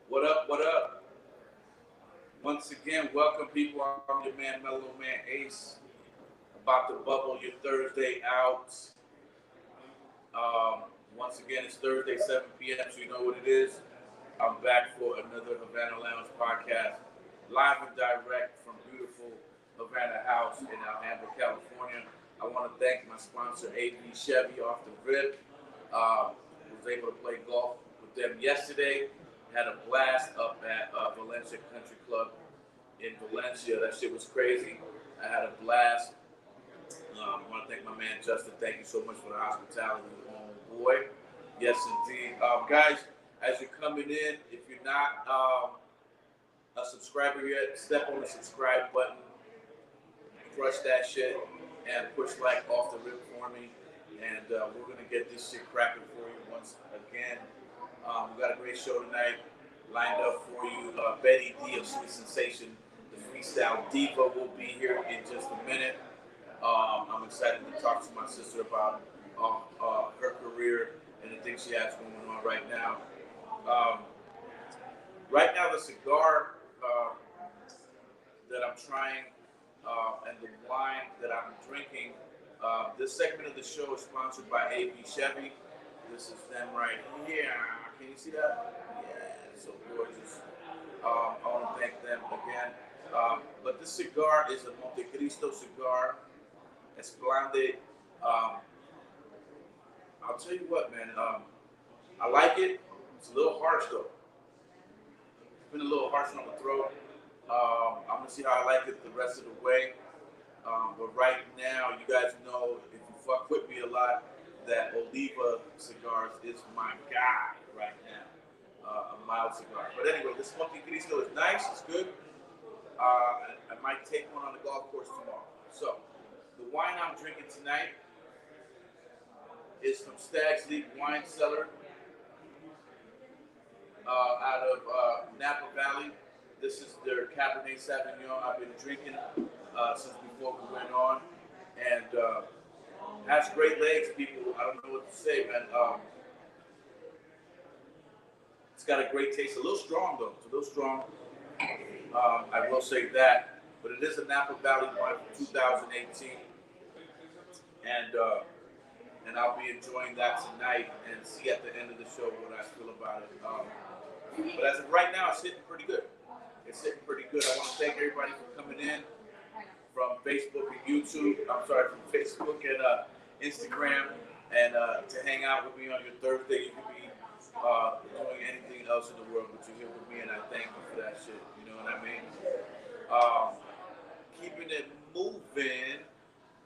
What up? What up? Once again, welcome people. I'm your man, Mellow Man Ace. About to bubble your Thursday out. Once again, it's Thursday, 7 p.m., so you know what it is. I'm back for another Havana Lounge podcast, live and direct from beautiful Havana House in Alhambra, California. I want to thank my sponsor, AV Chevy, off the rip. Was able to play golf with them yesterday. Had a blast up at Valencia Country Club in Valencia. That shit was crazy. I had a blast. I want to thank my man Justin. Thank you so much for the hospitality, oh boy. Yes, indeed. Guys, as you're coming in, if you're not a subscriber yet, step on the subscribe button, crush that shit, and push like off the rip for me. And we're going to get this shit cracking for you once again. We got a great show tonight lined up for you. Betty Dee of Sweet Sensation, the Freestyle Diva, will be here in just a minute. I'm excited to talk to my sister about her career and the things she has going on right now. Right now, the cigar that I'm trying and the wine that I'm drinking, this segment of the show is sponsored by AV Chevy. This is them right here. Can you see that? Yeah, it's so gorgeous. I want to thank them again. But this cigar is a Montecristo cigar. Esplande. I'll tell you what, man. I like it. It's a little harsh, though. It's been a little harsh on the throat. I'm going to see how I like it the rest of the way. But right now, you guys know, if you fuck with me a lot, that Oliva Cigars is my guy right now. A mild cigar. But anyway, this Montecristo is nice. It's good. I might take one on the golf course tomorrow. So, the wine I'm drinking tonight is from Stag's Leap Wine Cellar out of Napa Valley. This is their Cabernet Sauvignon I've been drinking since before we went on. And has great legs, people. I don't know what to say, man. It's got a great taste. A little strong, though. It's a little strong. I will say that. But it is a Napa Valley wine from 2018. And I'll be enjoying that tonight and see at the end of the show what I feel about it. But as of right now, it's sitting pretty good. It's sitting pretty good. I want to thank everybody for coming in from Facebook and YouTube. I'm sorry, from Facebook and Instagram, and to hang out with me on your Thursday. You could be doing anything else in the world, but you're here with me, and I thank you for that shit. You know what I mean? Keeping it moving.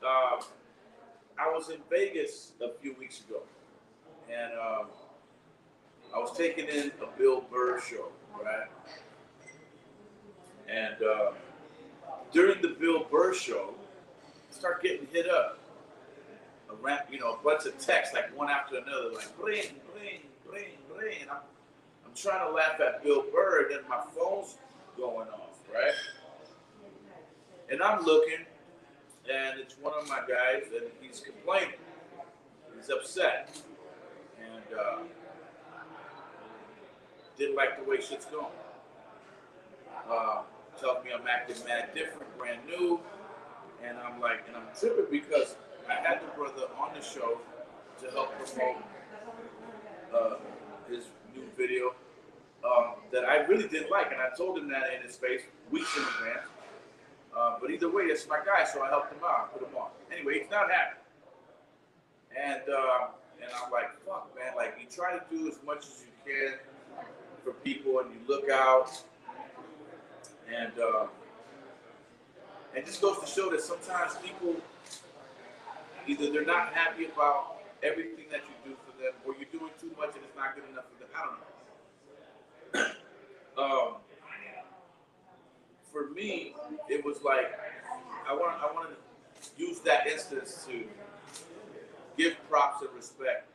I was in Vegas a few weeks ago, and I was taking in a Bill Burr show, right? And during the Bill Burr show, I start getting hit up. A bunch of texts, like one after another, like bling, bling, bling, bling. I'm trying to laugh at Bill Burr, and then my phone's going off, right? And I'm looking, and it's one of my guys, and he's complaining. He's upset. And didn't like the way shit's going. Tells me I'm acting mad different, brand new. And I'm tripping because I had the brother on the show to help promote his new video that I really didn't like. And I told him that in his face weeks in advance. But either way, it's my guy, so I helped him out, put him on. Anyway, he's not happy. And I'm like, fuck, man. Like, you try to do as much as you can for people, and you look out, and just goes to show that sometimes people either they're not happy about everything that you do for them, or you're doing too much and it's not good enough for them. I don't know. For me, it was like I want to use that instance to give props and respect,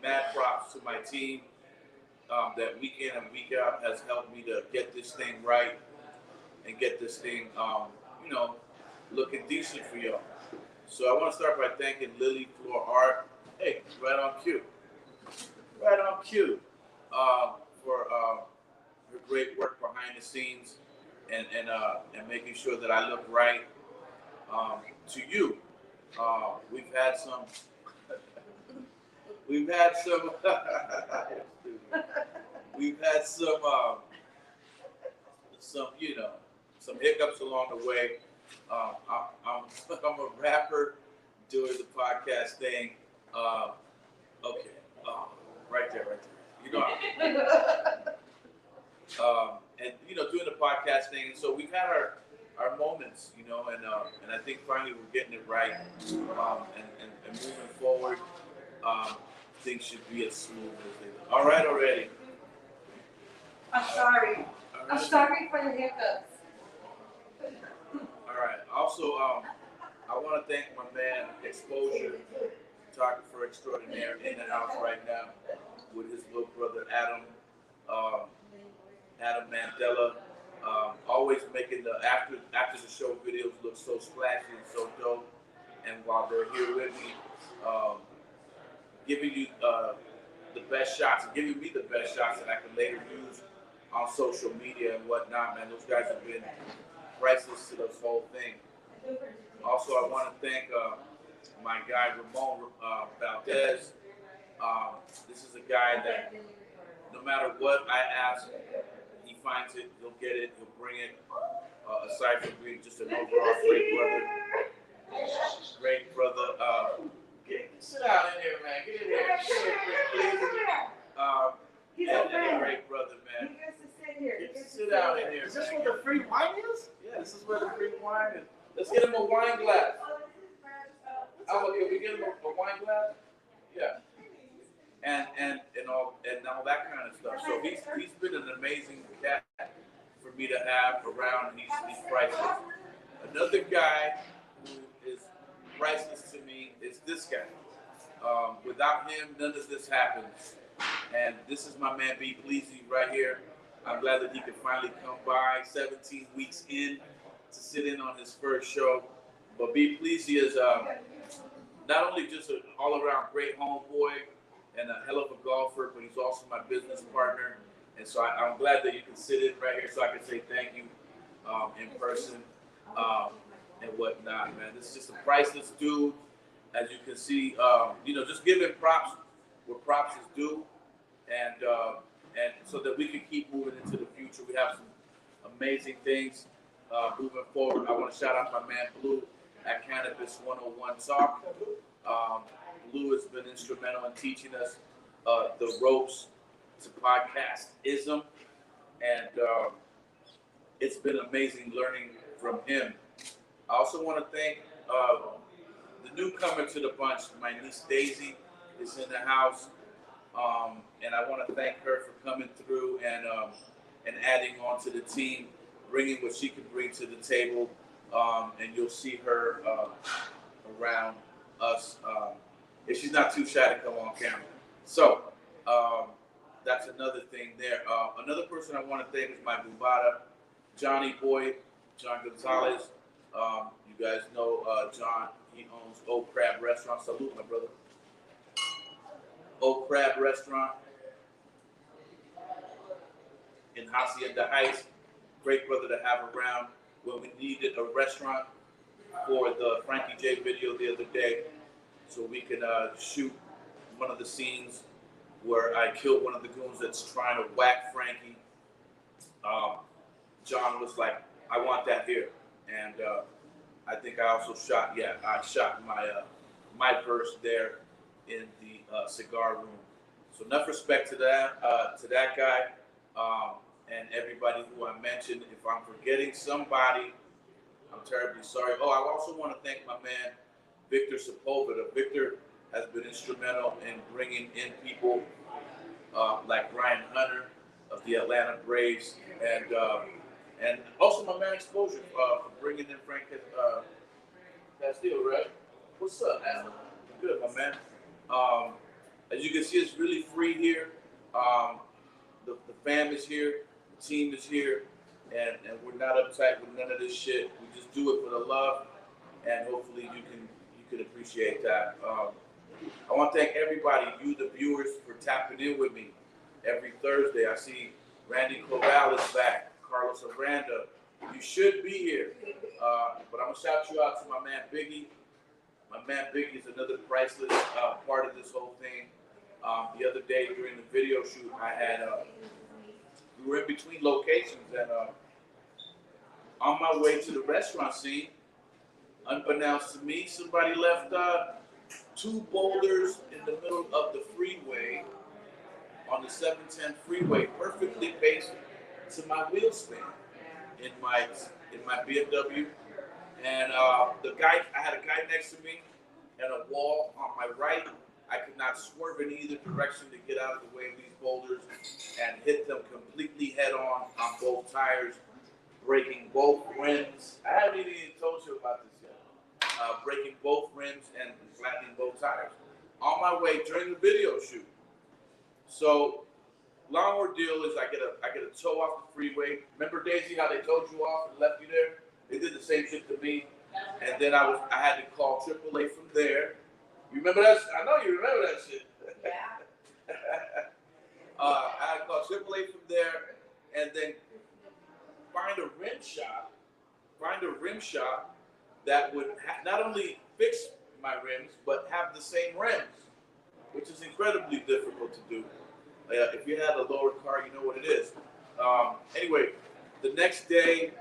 mad props to my team that week in and week out has helped me to get this thing right and get this thing, looking decent for y'all. So I want to start by thanking Lily Floor Art. Hey, right on cue. Right on cue for her great work behind the scenes and making sure that I look right to you. We've had some we've had some some hiccups along the way. I'm a rapper doing the podcast thing. Okay, right there. You know, and doing the podcast thing. And so we've had our moments, and I think finally we're getting it right. And moving forward, things should be as smooth as they are. All right, already. I'm sorry. Right. I'm sorry for the hiccups. All right. Also, I want to thank my man Exposure, photographer extraordinaire, in the house right now with his little brother Adam Mandela. Always making the after the show videos look so splashy and so dope. And while they're here with me, giving you the best shots, and giving me the best shots that I can later use on social media and whatnot, man. Those guys have been priceless to this whole thing. Also, I want to thank my guy Ramon Valdez. This is a guy that no matter what I ask, he finds it, he'll get it, he'll bring it. Aside from being just an overall great brother. Sit down in here, man. Get in here. Please. Great brother, man. He gets to sit here. Sit down in here. Is this where the free wine is? Yeah, this is where the free wine is. Let's get him a wine glass. Can we get him a wine glass? Yeah. And all that kind of stuff. So he's been an amazing cat for me to have around. He's priceless. Another guy who is priceless to me is this guy. Without him, none of this happens. And this is my man B. Pleasy right here. I'm glad that he could finally come by 17 weeks in to sit in on his first show. But B. Pleasy is not only just an all-around great homeboy and a hell of a golfer, but he's also my business partner. And so I'm glad that you can sit in right here so I can say thank you in person and whatnot, man. This is just a priceless dude. As you can see, just giving props where props is due. And so that we can keep moving into the future. We have some amazing things moving forward. I want to shout out my man Blue at Cannabis 101 Talk. Blue has been instrumental in teaching us the ropes to podcastism, and it's been amazing learning from him. I also want to thank the newcomer to the bunch. My niece Daisy is in the house, and I want to thank her for coming through and adding on to the team, bringing what she can bring to the table, and you'll see her around us if she's not too shy to come on camera. So that's another thing there. Another person I want to thank is my Bubada, Johnny Boy, John Gonzalez. You guys know John. He owns Old Crab Restaurant. Salute, my brother. Old Crab Restaurant in Hacienda Heights. Great brother to have around when we needed a restaurant for the Frankie J video the other day, so we could shoot one of the scenes where I killed one of the goons that's trying to whack Frankie. John was like, I want that here. And I think I also shot my verse there in the cigar room. So enough respect to that guy. and everybody who I mentioned. If I'm forgetting somebody, I'm terribly sorry. Oh, I also want to thank my man, Victor Sepulveda. Victor has been instrumental in bringing in people like Ryan Hunter of the Atlanta Braves, and also my man Exposure for bringing in Frank Castillo, right? What's up, man? Good, my man. Um, as you can see, it's really free here. Um, the fam is here, the team is here, and we're not uptight with none of this shit. We just do it for the love, and hopefully you can appreciate that. I want to thank everybody, you the viewers, for tapping in with me every Thursday. I see Randy Corral is back, Carlos Aranda. You should be here, but I'm gonna shout you out to my man Biggie. My man Biggie is another priceless part of this whole thing. The other day during the video shoot, I had we were in between locations, and on my way to the restaurant scene, unbeknownst to me, somebody left 2 boulders in the middle of the freeway on the 710 freeway, perfectly based to my wheel span in my BMW. And I had a guy next to me and a wall on my right. I could not swerve in either direction to get out of the way of these boulders and hit them completely head on both tires, breaking both rims. I haven't even told you about this yet. Breaking both rims and flattening both tires on my way during the video shoot. So, long ordeal is I get a tow off the freeway. Remember, Daisy, how they towed you off and left you there? They did the same shit to me, and then I had to call AAA from there. You remember that? I know you remember that shit. Yeah. I had to call AAA from there, and then find a rim shop that would not only fix my rims but have the same rims, which is incredibly difficult to do. If you had a lower car, you know what it is. Anyway, the next day,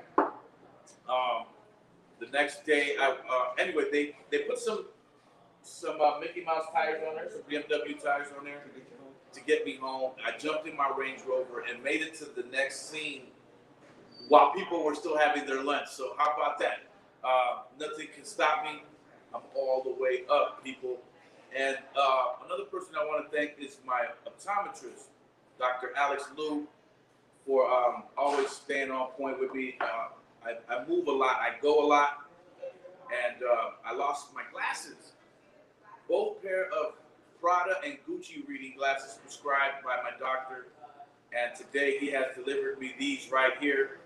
anyway, they put some Mickey Mouse tires on there, some BMW tires on there to get me home. I jumped in my Range Rover and made it to the next scene while people were still having their lunch. So how about that? Nothing can stop me. I'm all the way up, people. And another person I want to thank is my optometrist, Dr. Alex Liu, for always staying on point with me. I move a lot, I go a lot, and I lost my glasses. Both pair of Prada and Gucci reading glasses prescribed by my doctor. And today he has delivered me these right here,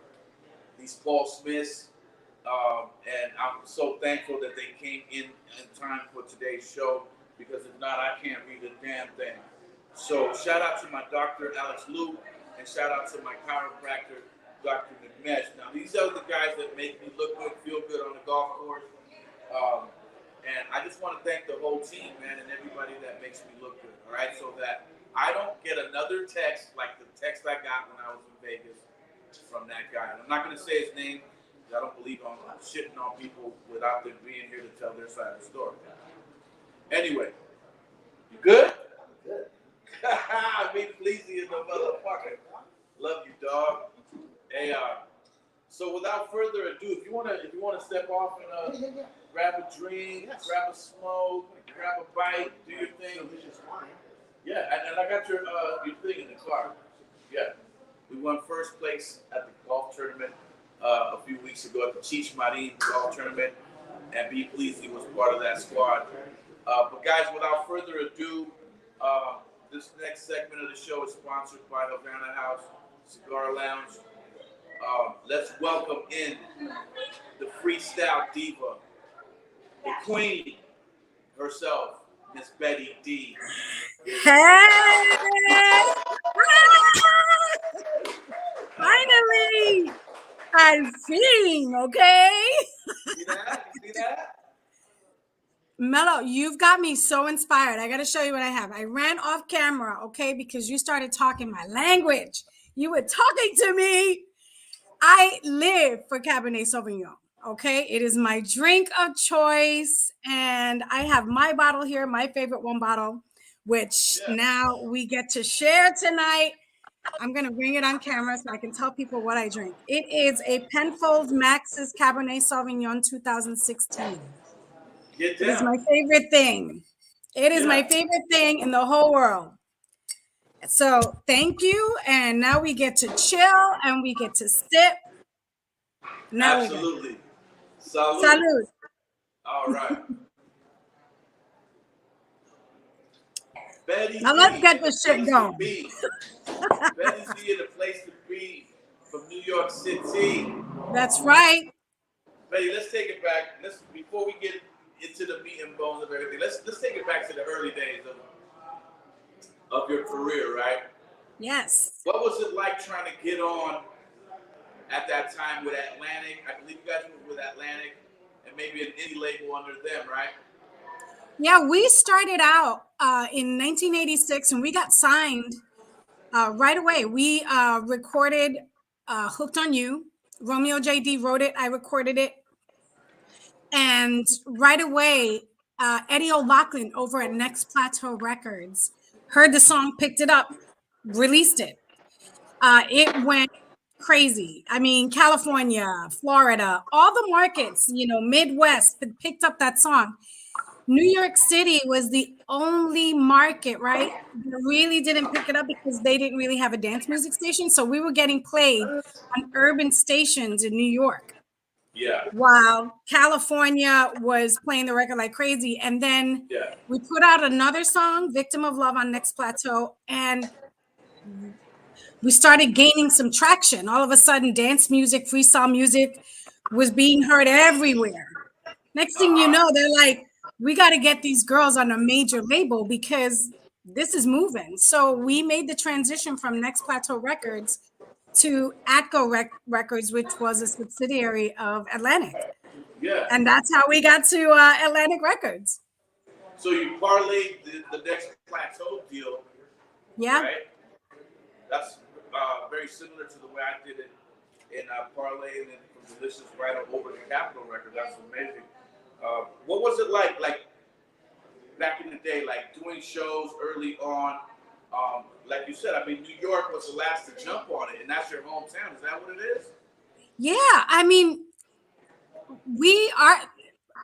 these Paul Smiths. And I'm so thankful that they came in time for today's show, because if not, I can't read a damn thing. So shout out to my doctor, Alex Liu, and shout out to my chiropractor, Dr. McMesh. Now, these are the guys that make me look good, feel good on the golf course. And I just want to thank the whole team, man, and everybody that makes me look good, all right? So that I don't get another text like the text I got when I was in Vegas from that guy. And I'm not going to say his name, because I don't believe on shitting on people without them being here to tell their side of the story. Anyway, you good? Good. Me pleasing is the motherfucker. Love you, dog. Hey, so without further ado, if you wanna step off and grab a drink, grab a smoke, grab a bite, do your thing. Yeah, and I got your thing in the car. Yeah, we won first place at the golf tournament a few weeks ago at the Cheech Marin golf tournament, and B. Pleasy was part of that squad. But guys, without further ado, this next segment of the show is sponsored by Havana House Cigar Lounge. Let's welcome in the Freestyle Diva, the queen herself, Miss Betty Dee. Hey! Finally! I'm sing, okay? See that? You see that? Mellow, you've got me so inspired. I got to show you what I have. I ran off camera, okay, because you started talking my language. You were talking to me. I live for Cabernet Sauvignon, okay? It is my drink of choice, and I have my bottle here, my favorite one bottle, which now we get to share tonight. I'm going to bring it on camera so I can tell people what I drink. It is a Penfolds Max's Cabernet Sauvignon 2016. Get It is my down. favorite thing. It is my Yeah, favorite thing in the whole world. So thank you. And now we get to chill and we get to sip. Now we're good. absolutely. Salute. Salud. All right. Betty Now let's D get in the this shit place to going. be. Betty D in the place to be from New York City. That's right. Betty, let's take it back. Let's before we get into the meat and bones of everything. Let's take it back to the early days of your career, right? Yes. What was it like trying to get on at that time with Atlantic? I believe you guys were with Atlantic and maybe an indie label under them, right? Yeah, we started out in 1986 and we got signed right away. We recorded Hooked on You. Romeo JD wrote it. I recorded it. And right away, Eddie O'Loughlin over at Next Plateau Records heard the song, picked it up, released it. It went crazy. I mean, California, Florida, all the markets, Midwest picked up that song. New York City was the only market, right, that really didn't pick it up because they didn't really have a dance music station. So we were getting played on urban stations in New York. Yeah. While California was playing the record like crazy. And then Yeah. we put out another song, Victim of Love, on Next Plateau. And we started gaining some traction. All of a sudden, dance music, freestyle music was being heard everywhere. Next thing you know, they're like, we got to get these girls on a major label because this is moving. So we made the transition from Next Plateau Records to Atco Records, which was a subsidiary of Atlantic. Yeah. And that's how we got to Atlantic Records. So you parlayed the Next Plateau deal, Yeah. right? That's very similar to the way I did it in parlaying it from Delicious right over to Capitol Records. That's amazing. What was it like back in the day, like doing shows early on? Like you said, I mean, New York was the last to jump on it, and that's your hometown. Is that what it is? Yeah, I mean,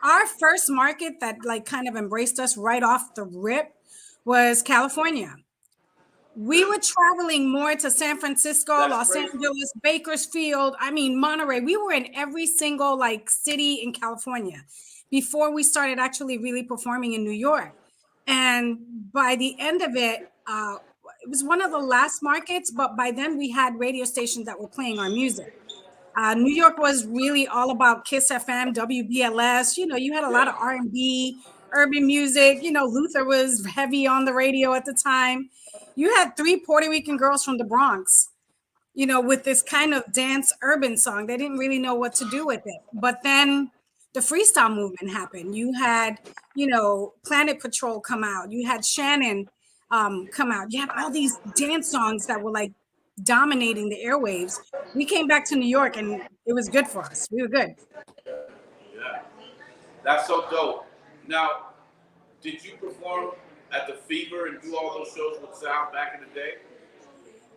our first market that like kind of embraced us right off the rip was California. We were traveling more to San Francisco, That's Los crazy. Angeles, Bakersfield, I mean, Monterey. We were in every single like city in California before we started actually really performing in New York. And by the end of it, it was one of the last markets, but by then we had radio stations that were playing our music. New York was really all about Kiss FM, WBLS. You had a lot of R&B, urban music. Luther was heavy on the radio at the time. You had three Puerto Rican girls from the Bronx, with this kind of dance urban song. They didn't really know what to do with it. But then the freestyle movement happened. You had, Planet Patrol come out. You had Shannon come out. You had all these dance songs that were like dominating the airwaves. We came back to New York and it was good for us. We were good. Yeah. That's so dope. Now, did you perform at the Fever and do all those shows with Sal back in the day?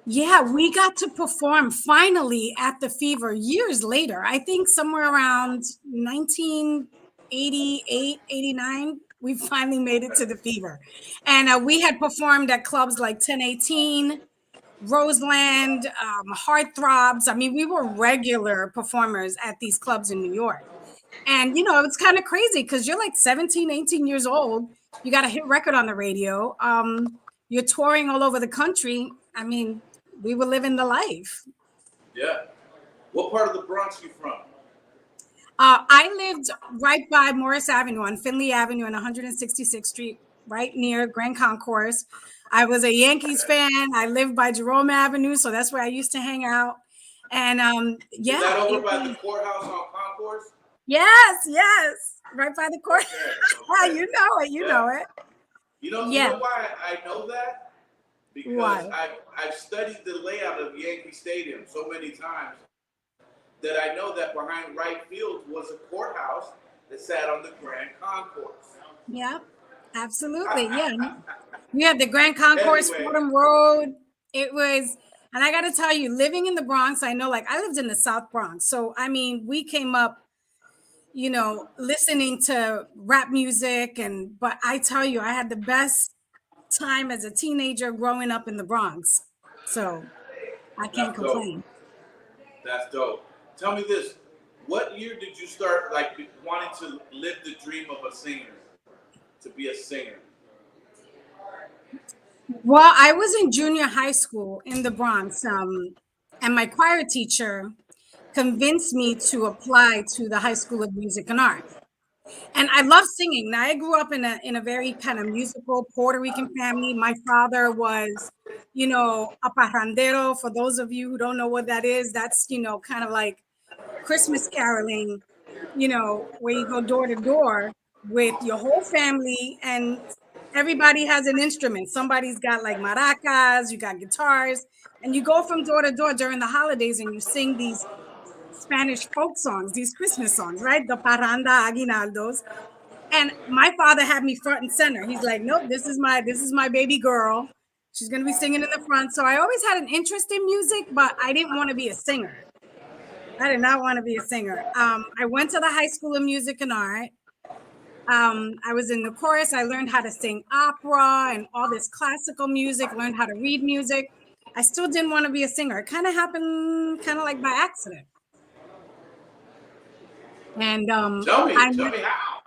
Yeah, we got to perform finally at the Fever years later. I think somewhere around 1988, 89, we finally made it to the Fever. And we had performed at clubs like 1018, Roseland, Heartthrobs. I mean, we were regular performers at these clubs in New York. And, it's kind of crazy because you're like 17, 18 years old. You got a hit record on the radio. You're touring all over the country. I mean, we were living the life. Yeah. What part of the Bronx you from? I lived right by Morris Avenue on Finley Avenue and 166th Street, right near Grand Concourse. I was a Yankees fan. I lived by Jerome Avenue, so that's where I used to hang out. And yeah. Is that over by the courthouse on Concourse? Yes, right by the court. Okay. You know it. You know it. You know why I know that? Because Why? I've studied the layout of Yankee Stadium so many times that I know that behind right field was a courthouse that sat on the Grand Concourse. Yeah, absolutely. Yeah. We had the Grand Concourse, Anyway. Fordham Road. It was, And I got to tell you, living in the Bronx, I know, like I lived in the South Bronx. So, I mean, we came up, you know, listening to rap music. But I tell you, I had the best time as a teenager growing up in the Bronx. So I can't That's dope. complain. That's dope. Tell me this. What year did you start like wanting to live the dream of a singer? To be a singer? Well, I was in junior high school in the Bronx, and my choir teacher convinced me to apply to the High School of Music and Art. And I love singing. Now, I grew up in a very kind of musical Puerto Rican family. My father was, you know, a parrandero. For those of you who don't know what that is, that's, you know, kind of like Christmas caroling, you know, where you go door to door with your whole family and everybody has an instrument. Somebody's got like maracas, you got guitars, and you go from door to door during the holidays and you sing these Spanish folk songs, these Christmas songs, right? The parranda aguinaldos. And my father had me front and center. He's like, nope, this is my baby girl. She's gonna be singing in the front. So I always had an interest in music, but I didn't want to be a singer. I did not want to be a singer. I went to the High School of Music and Art. I was in the chorus. I learned how to sing opera and all this classical music, learned how to read music. I still didn't want to be a singer. It kind of happened kind of like by accident. And Tell me how.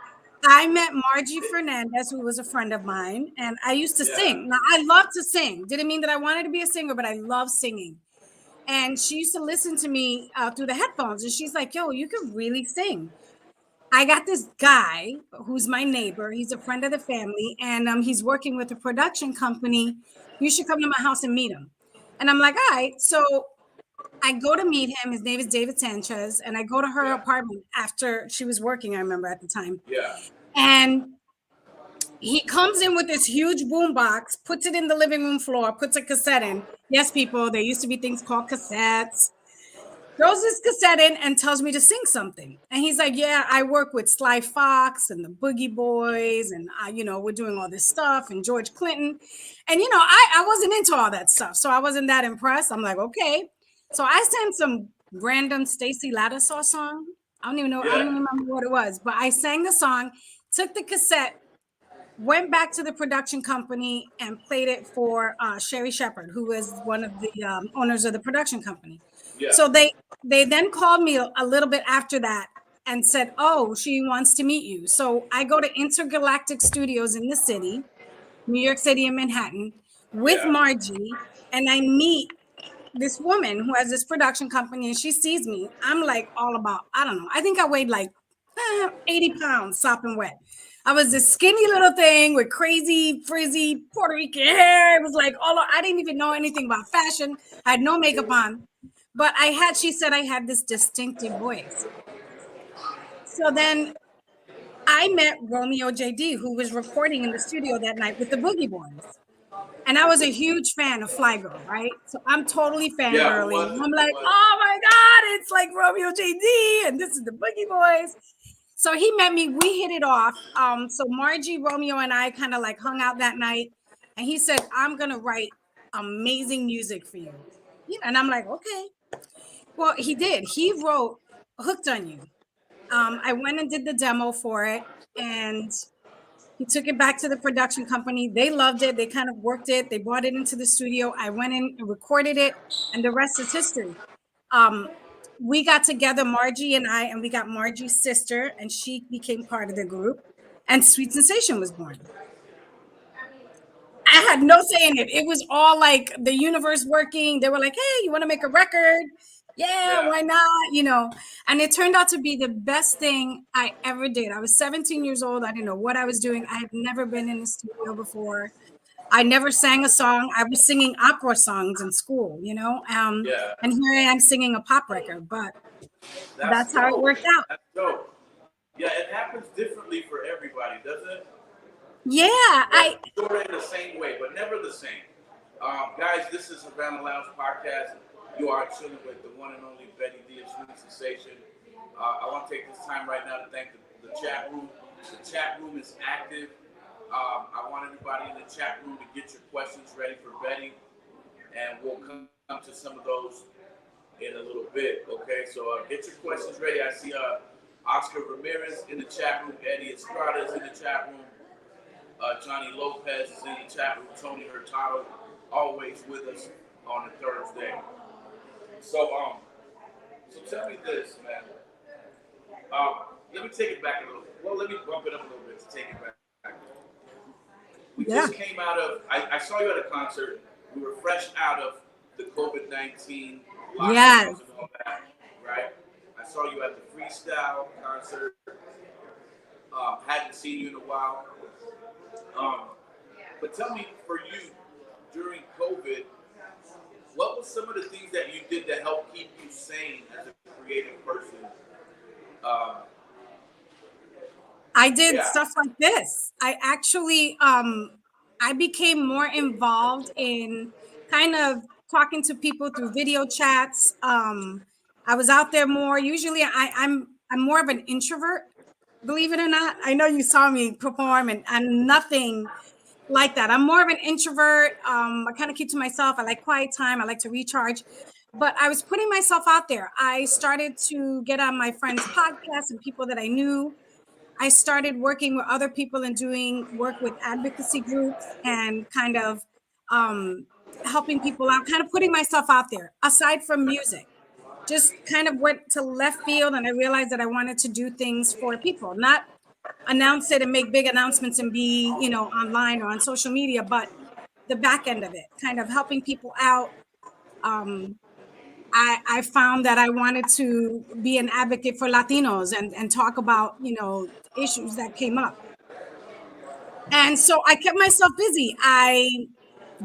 I met Margie Fernandez, who was a friend of mine, and I used to Yeah. sing. Now, I love to sing. Didn't mean that I wanted to be a singer, but I love singing. And she used to listen to me through the headphones, and she's like, yo, you can really sing. I got this guy who's my neighbor. He's a friend of the family, and he's working with a production company. You should come to my house and meet him. And I'm like, all right. So I go to meet him. His name is David Sanchez, and I go to her Yeah. apartment after she was working, I remember at the time. Yeah. And he comes in with this huge boom box, puts it in the living room floor, puts a cassette in. Yes, people, there used to be things called cassettes. Throws this cassette in and tells me to sing something. And he's like, yeah, I work with Sly Fox and the Boogie Boys. And, you know, we're doing all this stuff and George Clinton. And, you know, I wasn't into all that stuff. So I wasn't that impressed. I'm like, okay. So I sang some random Stacey Lattisaw song. I don't even know. I don't Yeah. even remember what it was. But I sang the song, took the cassette, went back to the production company and played it for Sherry Shepard, who was one of the owners of the production company. Yeah. So they then called me a little bit after that and said, oh, she wants to meet you. So I go to Intergalactic Studios in the city, New York City and Manhattan, with Yeah. Margie, and I meet this woman who has this production company, and she sees me. I'm like all about, I don't know, I think I weighed like 80 pounds, sopping wet. I was this skinny little thing with crazy, frizzy Puerto Rican hair. It was like I didn't even know anything about fashion. I had no makeup on, but she said I had this distinctive voice. So then I met Romeo JD, who was recording in the studio that night with the Boogie Boys. And I was a huge fan of Fly Girl, right? So I'm totally Yeah. Who fangirling. was it? I'm Who like, was oh my God, it's like Romeo JD, and this is the Boogie Boys. So he met me, we hit it off. So Margie, Romeo, and I kind of like hung out that night. And he said, I'm gonna write amazing music for you. And I'm like, okay. Well, he did. He wrote Hooked on You. I went and did the demo for it, and he took it back to the production company. They loved it. They kind of worked it. They brought it into the studio. I went in and recorded it, and the rest is history. Um, we got together, Margie and I, and we got Margie's sister, and she became part of the group, and Sweet Sensation was born. I had no say in it. It was all like the universe working. They were like, hey, you want to make a record? Yeah, Yeah. why not? You know, and it turned out to be the best thing I ever did. I was 17 years old. I didn't know what I was doing. I had never been in the studio before. I never sang a song. I was singing opera songs in school, you know, Yeah. and here I am singing a pop record, but That's that's how it dope. worked out. That's dope. Yeah, it happens differently for everybody, doesn't it? Yeah, Like sort of in the same way, but never the same. Guys, this is Havana Lounge Podcast. You are chilling with the one and only Betty Dee of Sweet Sensation. I want to take this time right now to thank the chat room. The chat room is active. I want everybody in the chat room to get your questions ready for Betty, and we'll come to some of those in a little bit. Okay, so get your questions ready. I see Oscar Ramirez in the chat room, Eddie Estrada is in the chat room, Johnny Lopez is in the chat room, Tony Hurtado always with us on a Thursday. So so tell me this, man. Let me take it back a little. Well, let me bump it up a little bit to take it back. We just came out of. I saw you at a concert. We were fresh out of the COVID-19 lockdowns Yes. and all that, right? I saw you at the Freestyle concert. Hadn't seen you in a while. But tell me, for you during COVID, what was some of the things that you did to help keep you sane as a creative person? I did stuff like this. I actually I became more involved in kind of talking to people through video chats. I was out there more. Usually I'm more of an introvert, believe it or not. I know you saw me perform and I'm nothing like that. I'm more of an introvert. I kind of keep to myself. I like quiet time. I like to recharge. But I was putting myself out there. I started to get on my friends' podcasts and people that I knew. I started working with other people and doing work with advocacy groups and kind of helping people out, kind of putting myself out there aside from music. Just kind of went to left field and I realized that I wanted to do things for people, not announce it and make big announcements and be, online or on social media, but the back end of it, kind of helping people out. I found that I wanted to be an advocate for Latinos and talk about, issues that came up. And so I kept myself busy. I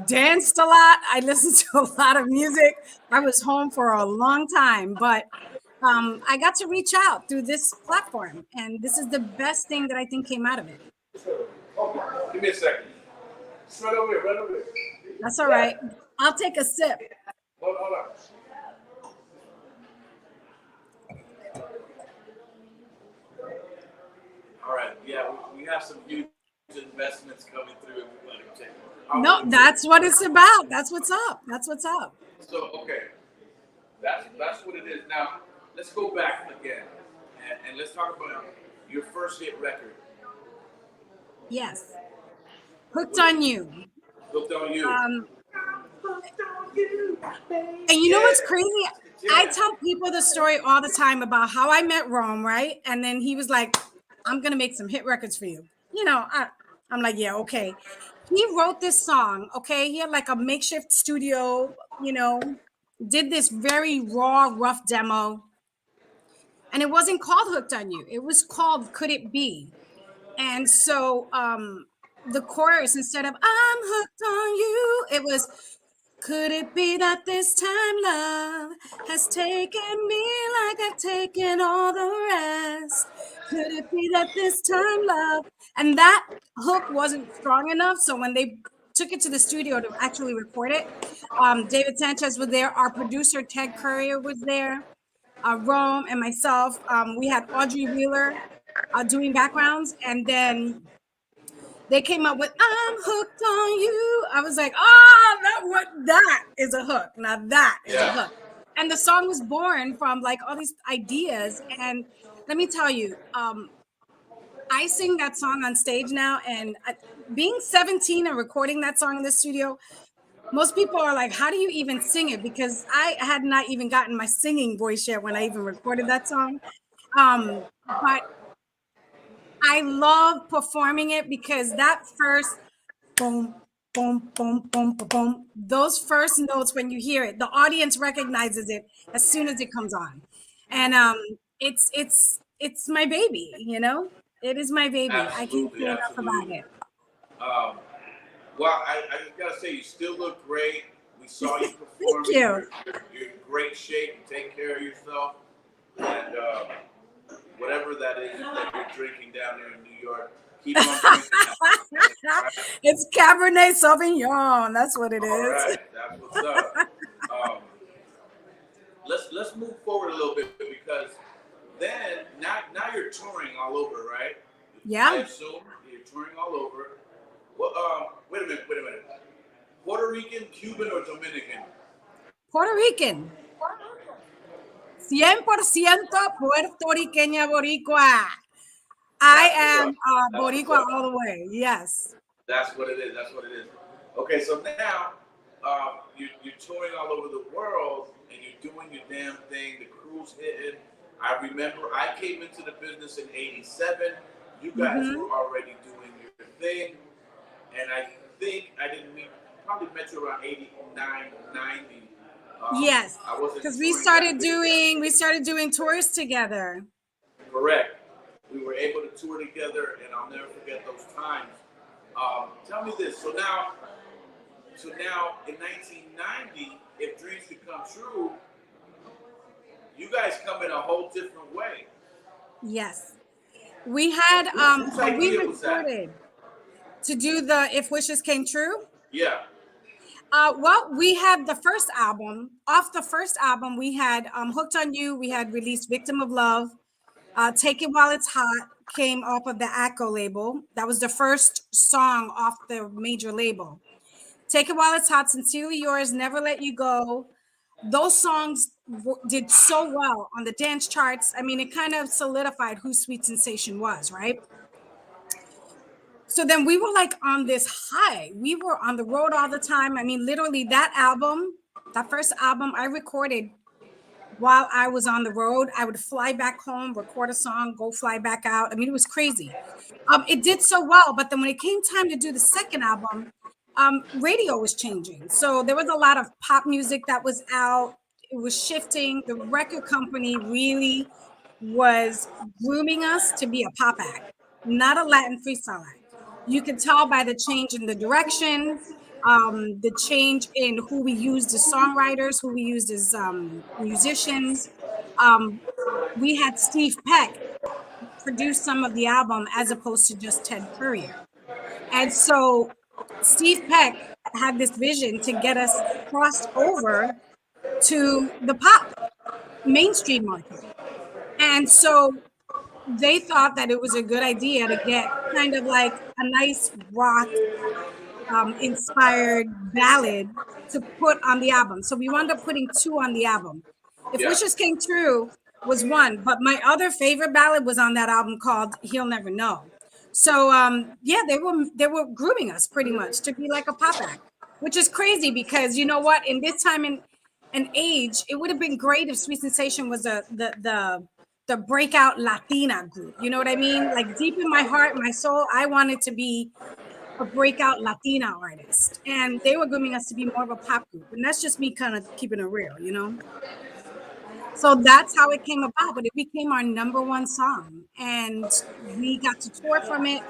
danced a lot. I listened to a lot of music. I was home for a long time, but I got to reach out through this platform. And this is the best thing that I think came out of it. Oh, give me a second. Just right over here, right over here. That's all right. I'll take a sip. Hold on. All right, yeah, we have some huge investments coming through. No, that's what it's about. That's what's up. That's what's up. So, okay, that's what it is. Now, let's go back again, and let's talk about your first hit record. Yes. Hooked on You. Hooked on You. And you know what's crazy? I tell people the story all the time about how I met Rome, right? And then he was like, I'm going to make some hit records for you. I'm like, yeah, okay. He wrote this song, okay? He had like a makeshift studio, did this very raw, rough demo. And it wasn't called Hooked on You. It was called Could It Be? And so the chorus, instead of I'm hooked on you, it was, could it be that this time love has taken me like I've taken all the rest? Could it be that this time love? And that hook wasn't strong enough. So when they took it to the studio to actually record it, David Sanchez was there. Our producer, Ted Courier, was there. Rome and myself. We had Audrey Wheeler doing backgrounds. And then they came up with I'm hooked on you. I was like, that is a hook. Now that is a hook. And the song was born from like all these ideas. And let me tell you, I sing that song on stage now. And being 17 and recording that song in the studio, most people are like, how do you even sing it? Because I had not even gotten my singing voice yet when I even recorded that song. But I love performing it because that first boom, boom, boom, boom, boom, boom, those first notes, when you hear it, the audience recognizes it as soon as it comes on. And it's my baby, it is my baby. I can't say enough about it. Well, I gotta say, you still look great. We saw you perform. Thank you. You're in great shape. You take care of yourself. And whatever that is that you're drinking down there in New York, keep on drinking. Right? It's Cabernet Sauvignon. That's what it is. All right, that's what's up. Let's move forward a little bit because then now you're touring all over, right? Yeah. I assume you're touring all over. Well, wait a minute. Puerto Rican, Cuban, or Dominican? Puerto Rican. 100% puertorriqueña boricua. I That's what's am up. That's what's boricua up. all the way. Yes. That's what it is. That's what it is. Okay, so now you're touring all over the world and you're doing your damn thing. The crew's hitting. I remember I came into the business in '87. You guys Mhm. were already doing your thing, and I think I didn't meet. Probably met you around '89, '90. Yes. I wasn't Because touring that big yet. we started doing tours together. Correct. We were able to tour together, and I'll never forget those times. Tell me this. So now in 1990, if dreams could come true, you guys come in a whole different way. Yes. We had Whose when we idea was that? recorded to do the If Wishes Came True. Yeah. Well, we had the first album. Off the first album, we had Hooked on You. We had released Victim of Love. Take It While It's Hot came off of the Atco label. That was the first song off the major label. Take It While It's Hot, Sincerely Yours, Never Let You Go. Those songs did so well on the dance charts. I mean, it kind of solidified who Sweet Sensation was, right? So then we were like on this high. We were on the road all the time. I mean, literally that album, that first album I recorded while I was on the road. I would fly back home, record a song, go fly back out. I mean, it was crazy. It did so well, but then when it came time to do the second album, radio was changing. So there was a lot of pop music that was out. It was shifting. The record company really was grooming us to be a pop act, not a Latin freestyle act. You could tell by the change in the direction, the change in who we used as songwriters, who we used as musicians. Um, we had Steve Peck produce some of the album as opposed to just Ted Courier. And so Steve Peck had this vision to get us crossed over to the pop mainstream market. And so they thought that it was a good idea to get kind of like a nice rock inspired ballad to put on the album. So we wound up putting two on the album. If Yeah. Wishes Came True was one, but my other favorite ballad was on that album called He'll Never Know. So yeah, they were grooming us pretty much to be like a pop act, which is crazy because you know what? In this time in an age, it would have been great if Sweet Sensation was the breakout Latina group. You know what I mean? Like deep in my heart, my soul, I wanted to be a breakout Latina artist, and they were grooming us to be more of a pop group. And that's just me kind of keeping it real, you know? So that's how it came about, but it became our number one song, and we got to tour from it.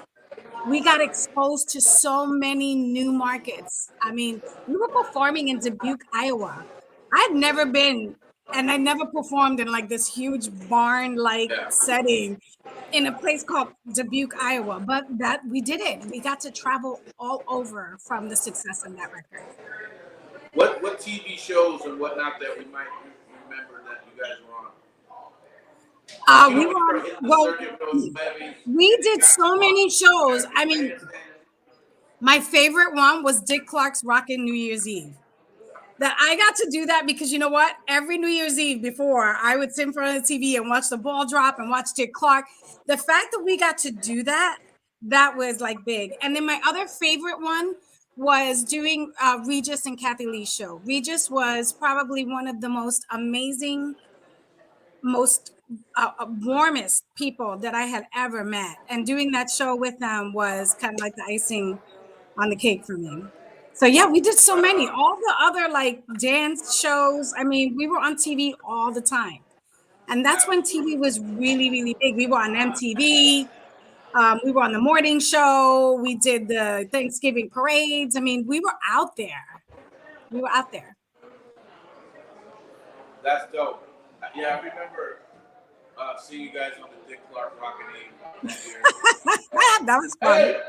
We got exposed to so many new markets. I mean, we were performing in Dubuque, Iowa. I'd never been, and I never performed in like this huge barn like Yeah. setting in a place called Dubuque, Iowa. But that we did it. We got to travel all over from the success of that record. What TV shows and whatnot that we might remember that you guys were on? You We know were when you were on, hitting the well, circuit with those levies, we and it did got you so many on shows. I mean, bandstand. my favorite one was Dick Clark's Rockin' New Year's Eve. That I got to do that because you know what? Every New Year's Eve before, I would sit in front of the TV and watch the ball drop and watch Dick Clark. The fact that we got to do that, that was like big. And then my other favorite one was doing Regis and Kathy Lee's show. Regis was probably one of the most amazing, most warmest people that I had ever met. And doing that show with them was kind of like the icing on the cake for me. So yeah, we did so many. All the other like dance shows. I mean, we were on TV all the time. And that's when TV was really, really big. We were on MTV. We were on the morning show. We did the Thanksgiving parades. I mean, we were out there. We were out there. That's dope. Yeah, I remember seeing you guys on the Dick Clark Rockin' Eve that year. That was fun. Hey!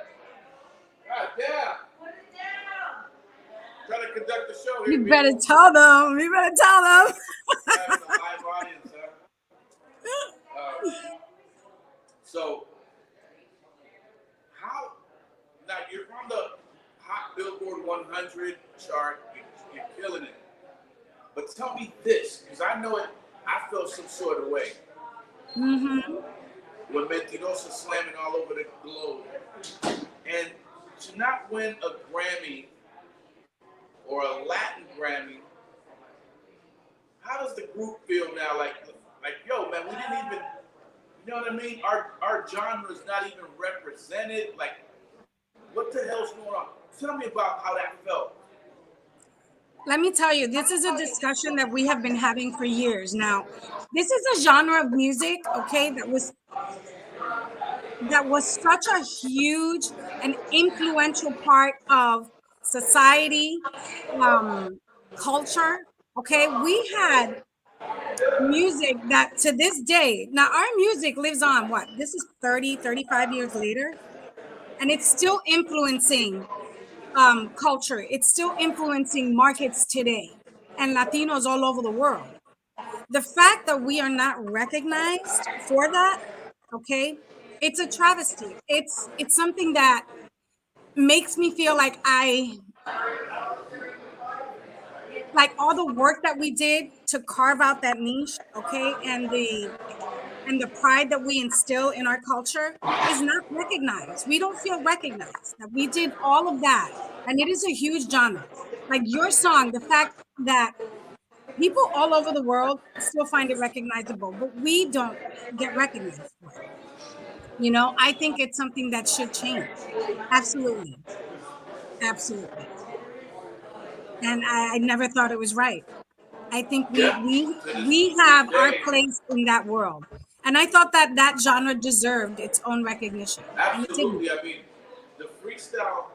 God damn! Trying to conduct the show here. You better tell them. You better tell them. Having a live audience, huh? So, how now you're on the Hot Billboard 100 chart, you're killing it. But tell me this, because I know it. I felt some sort of way Mm-hmm. when Mentirosa slamming all over the globe, and to not win a Grammy or a Latin Grammy. How does the group feel now? Like, yo, man, we didn't even, you know what I mean? Our genre is not even represented. Like, what the hell's going on? Tell me about how that felt. Let me tell you, this is a discussion that we have been having for years now. This is a genre of music, okay, that was such a huge and influential part of society, um, culture. Okay, we had music that to this day, now our music lives on what? This is 30, 35 years later, and it's still influencing culture. It's still influencing markets today and Latinos all over the world. The fact that we are not recognized for that, okay, it's a travesty. It's something that makes me feel like like all the work that we did to carve out that niche, okay, and the pride that we instill in our culture is not recognized. We don't feel recognized that we did all of that. And it is a huge genre. Like your song, the fact that people all over the world still find it recognizable, but we don't get recognized for it. I think it's something that should change. Absolutely. Absolutely. And I never thought it was right. I think we Yeah, we we to have this our day, place in that world. And I thought that that genre deserved its own recognition. And it didn't. absolutely. I mean, the freestyle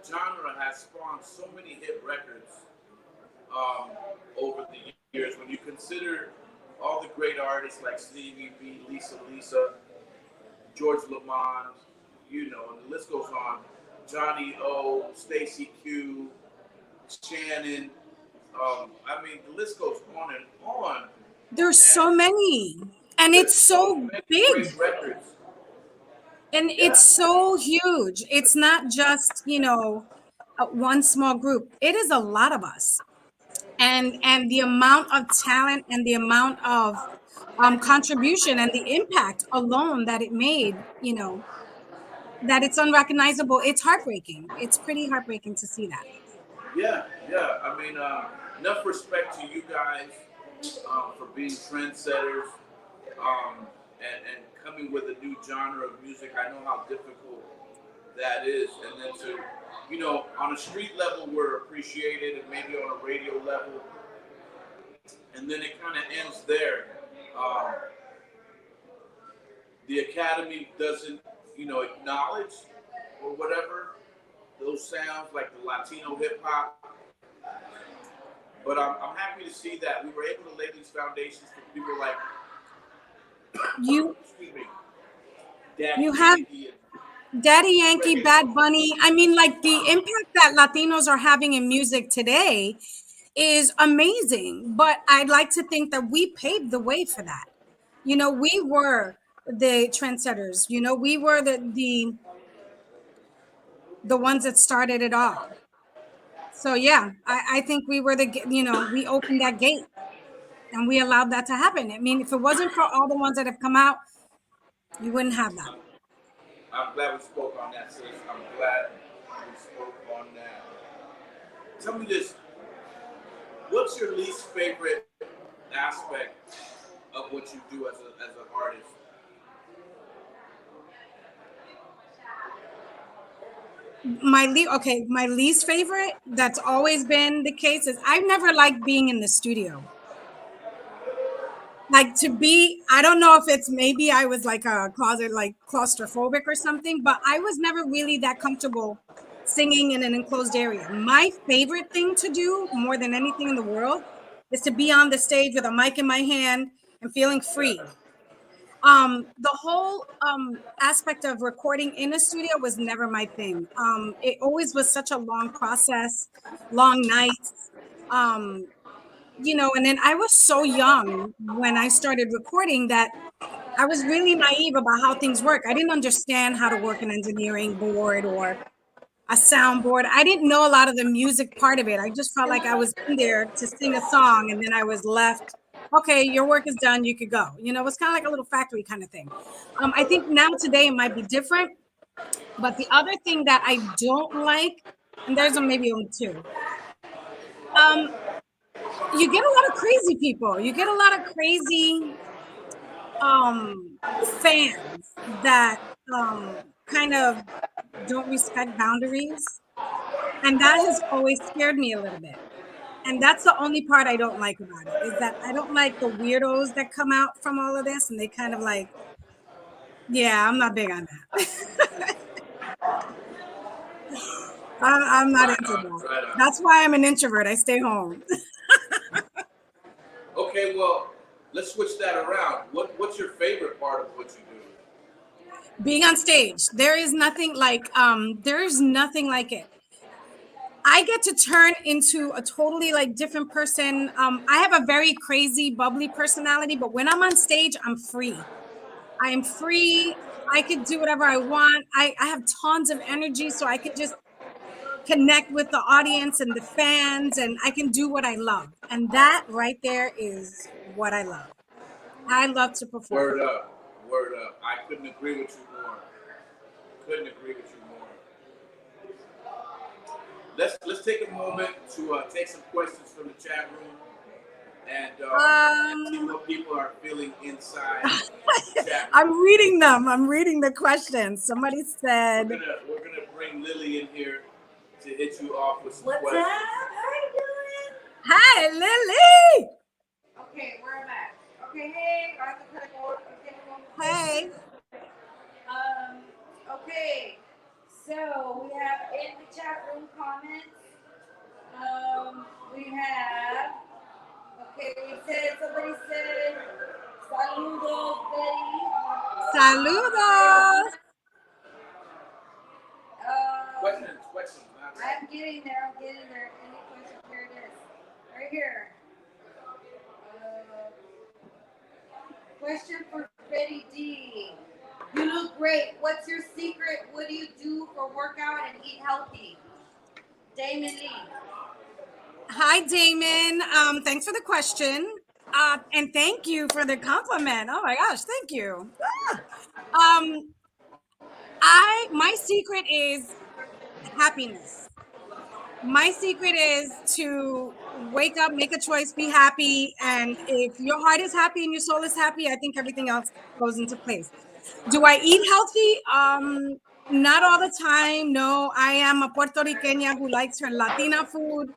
genre has spawned so many hit records um, over the years. When you consider all the great artists like Stevie B, Lisa, George Lamond, and the list goes on. Johnny O, Stacy Q, Shannon. I mean, the list goes on and on. There's And so many. And there's it's so so many big. great records. And Yeah, it's so huge. It's not just, one small group. It is a lot of us. And the amount of talent and the amount of contribution and the impact alone that it made, that it's unrecognizable. It's heartbreaking. It's pretty heartbreaking to see that. yeah. I mean, enough respect to you guys for being trendsetters and coming with a new genre of music. I know how difficult that is, and then to, on a street level, we're appreciated, and maybe on a radio level, and then it kind of ends there. Um, the Academy doesn't, acknowledge or whatever those sounds like the Latino hip hop. But I'm happy to see that we were able to lay these foundations for people like, You excuse me, Daddy you have Yankee Daddy and Yankee, reggae. Bad Bunny. I mean, like the impact that Latinos are having in music today is amazing. But I'd like to think that we paved the way for that. We were the trendsetters. We were the ones that started it all. So yeah, I think we were we opened that gate and we allowed that to happen. I mean, if it wasn't for all the ones that have come out, you wouldn't have that. I'm, I'm glad we spoke on that, sis. I'm glad we spoke on that. Tell me this: what's your least favorite aspect of what you do as an artist? My least favorite, that's always been the case, is I've never liked being in the studio. Like to be, I don't know if it's maybe I was like a closet, like claustrophobic or something, but I was never really that comfortable singing in an enclosed area. My favorite thing to do more than anything in the world is to be on the stage with a mic in my hand and feeling Yeah, free. The whole aspect of recording in a studio was never my thing. It always was such a long process, long nights. Um, and then I was so young when I started recording that I was really naive about how things work. I didn't understand how to work an engineering board or a soundboard. I didn't know a lot of the music part of it. I just felt like I was in there to sing a song and then I was left. Okay, your work is done. You could go. You know, it was kind of like a little factory kind of thing. I think now today it might be different. But the other thing that I don't like, and there's maybe only two, um, you get a lot of crazy people. You get a lot of crazy fans that kind of don't respect boundaries. And that has always scared me a little bit. And that's the only part I don't like about it is that I don't like the weirdos that come out from all of this and they kind of like, yeah, I'm not big on that. I'm not into that. Right on. That's why I'm an introvert. I stay home. Okay, well, let's switch that around. What's your favorite part of what you do? Being on stage, there's nothing like it. I get to turn into a totally like different person. I have a very crazy, bubbly personality, but when I'm on stage, I'm free. I am free. I can do whatever I want. I have tons of energy, so I can just connect with the audience and the fans, and I can do what I love. And that right there is what I love. I love to perform. Word up, word up. I couldn't agree with you more. Couldn't agree with you more. Let's take a moment to take some questions from the chat room and see what people are feeling inside the chat room. I'm reading them. I'm reading the questions. Somebody said, We're gonna bring Lily in here to hit you off with some What's questions. up? How you doing? "Hi, Lily." Okay, where am I? Okay, hey, I have to cut it off. Okay, Hey. Okay, so we have in the chat room comments. We have. Okay, somebody said, saludos, Betty. Saludos. Questions. I'm getting there. Any questions? Here it is. Right here. Question for Betty Dee. You look great. What's your secret? What do you do for workout and eat healthy? Damon Lee. Hi, Damon. Thanks for the question. And thank you for the compliment. Oh my gosh, thank you. My secret is happiness. My secret is to wake up, make a choice, be happy. And if your heart is happy and your soul is happy, I think everything else goes into place. Do I eat healthy? Not all the time. No, I am a Puerto Riqueña who likes her Latina food.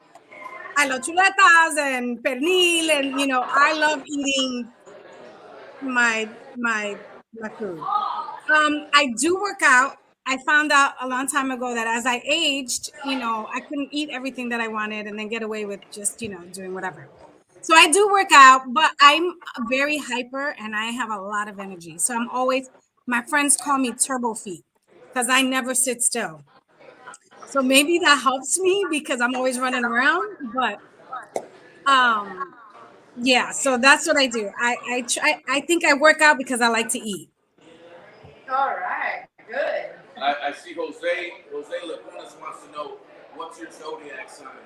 I love chuletas and pernil, and I love eating my food. I do work out. I found out a long time ago that as I aged, I couldn't eat everything that I wanted and then get away with just, doing whatever. So I do work out, but I'm very hyper and I have a lot of energy. So my friends call me turbo feet because I never sit still. So maybe that helps me because I'm always running around, but yeah, so that's what I do. I think I work out because I like to eat. All right, good. I see Jose Lacunas wants to know what's your zodiac sign.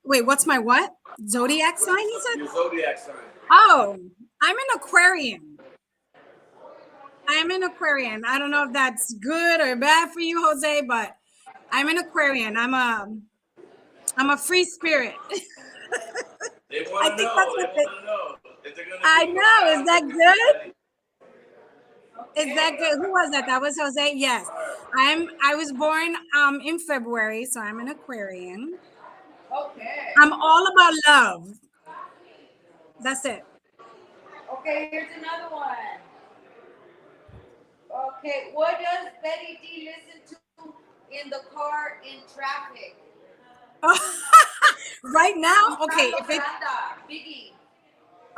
Wait, what's my what? Zodiac sign, he said? Your zodiac sign. Oh, I'm an Aquarian. I don't know if that's good or bad for you, Jose, but I'm an Aquarian. I'm a free spirit. They want to know. I know. Is that good? Is that good? Who was that? That was Jose. Yes, I was born in February, so I'm an Aquarian. Okay. I'm all about love. That's it. Okay, here's another one. Okay, what does Betty Dee listen to in the car in traffic? Right now, okay. Biggie.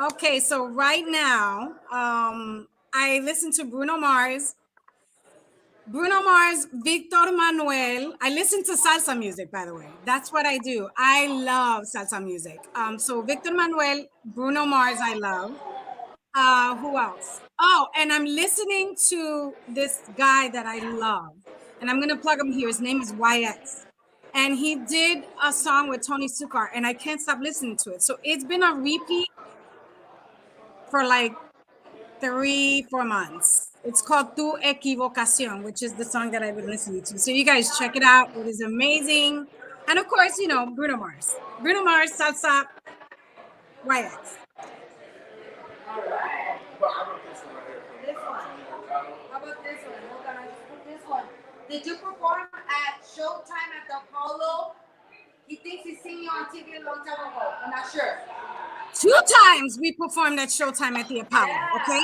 Okay, so right now, I listen to Bruno Mars, Victor Manuel. I listen to salsa music, by the way. That's what I do. I love salsa music. So Victor Manuel, Bruno Mars, I love. Who else? Oh, and I'm listening to this guy that I love, and I'm gonna plug him here. His name is YX, and he did a song with Tony Sukar, and I can't stop listening to it. So it's been on repeat for like 3-4 months. It's called Tu Equivocación, which is the song that I've been listening to. So you guys check it out. It is amazing. And of course, you know, Bruno Mars. Bruno Mars, Salsa, YX. How about this one right here? This one. How about this one? Hold on, I just put this one. Did you perform at Showtime at the Apollo? He thinks he's seen you on TV a long time ago. I'm not sure. 2 times we performed at Showtime at the Apollo, okay?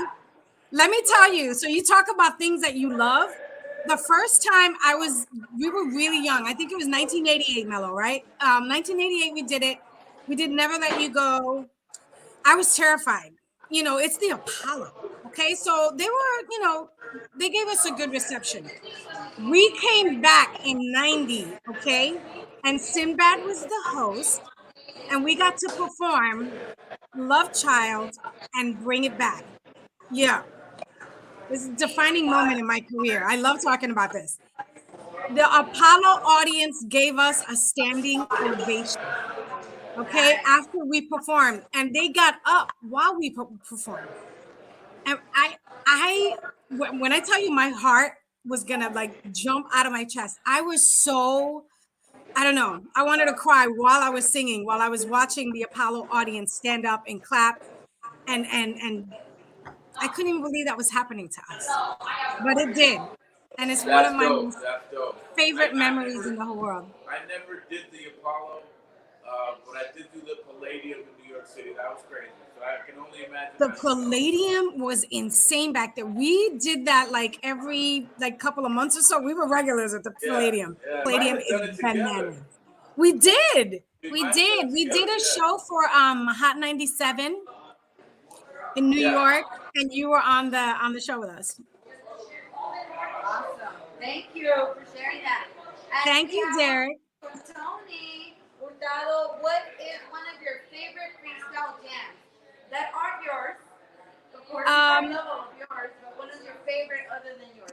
Let me tell you, so you talk about things that you love. The first time we were really young. I think it was 1988, Mellow, right? 1988, we did it. We did Never Let You Go. I was terrified. You know, it's the Apollo, okay? So they were, you know, they gave us a good reception. We came back in 90, okay? And Sinbad was the host, and we got to perform Love Child and Bring It Back. Yeah. This is a defining moment in my career. I love talking about this. The Apollo audience gave us a standing ovation, okay, after we performed, and they got up while we performed. And when I tell you my heart was gonna like jump out of my chest, I was so, I don't know, I wanted to cry while I was singing, while I was watching the Apollo audience stand up and clap, and I couldn't even believe that was happening to us, but it did. And it's one of my most favorite memories in the whole world. I never did the Apollo, but I did do the Palladium in New York City. That was crazy. So I can only imagine. The Palladium was insane back then. We did that like every like couple of months or so. We were regulars at the Palladium. Yeah. Palladium is bananas. We did. We did a show for Hot 97 in New York, and you were on the show with us. Awesome. Thank you for sharing that. And Thank you, Derek. Tony Hurtado, what is one of your favorite freestyle jams that aren't yours? Of course, you already know of yours, but what is your favorite other than yours?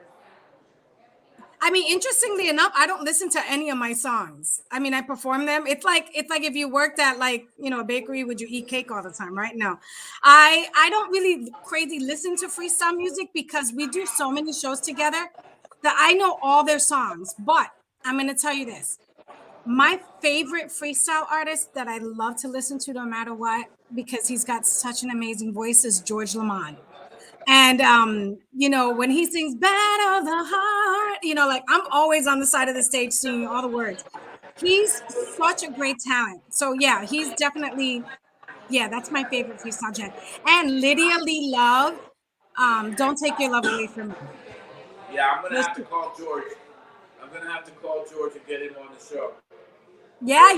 I mean, interestingly enough, I don't listen to any of my songs. I mean, I perform them. It's like if you worked at like, you know, a bakery, would you eat cake all the time, right? No. I don't really crazy listen to freestyle music because we do so many shows together that I know all their songs. But I'm going to tell you this. My favorite freestyle artist that I love to listen to no matter what, because he's got such an amazing voice, is George Lamond. And you know, when he sings Battle the Heart, you know, like I'm always on the side of the stage singing all the words. He's such a great talent. So yeah, he's definitely, yeah, that's my favorite freestyle jam. And Lydia Lee Love, Don't Take Your Love Away From Me. Yeah, I'm gonna have to call George. I'm gonna have to call George and get him on the show. Yeah.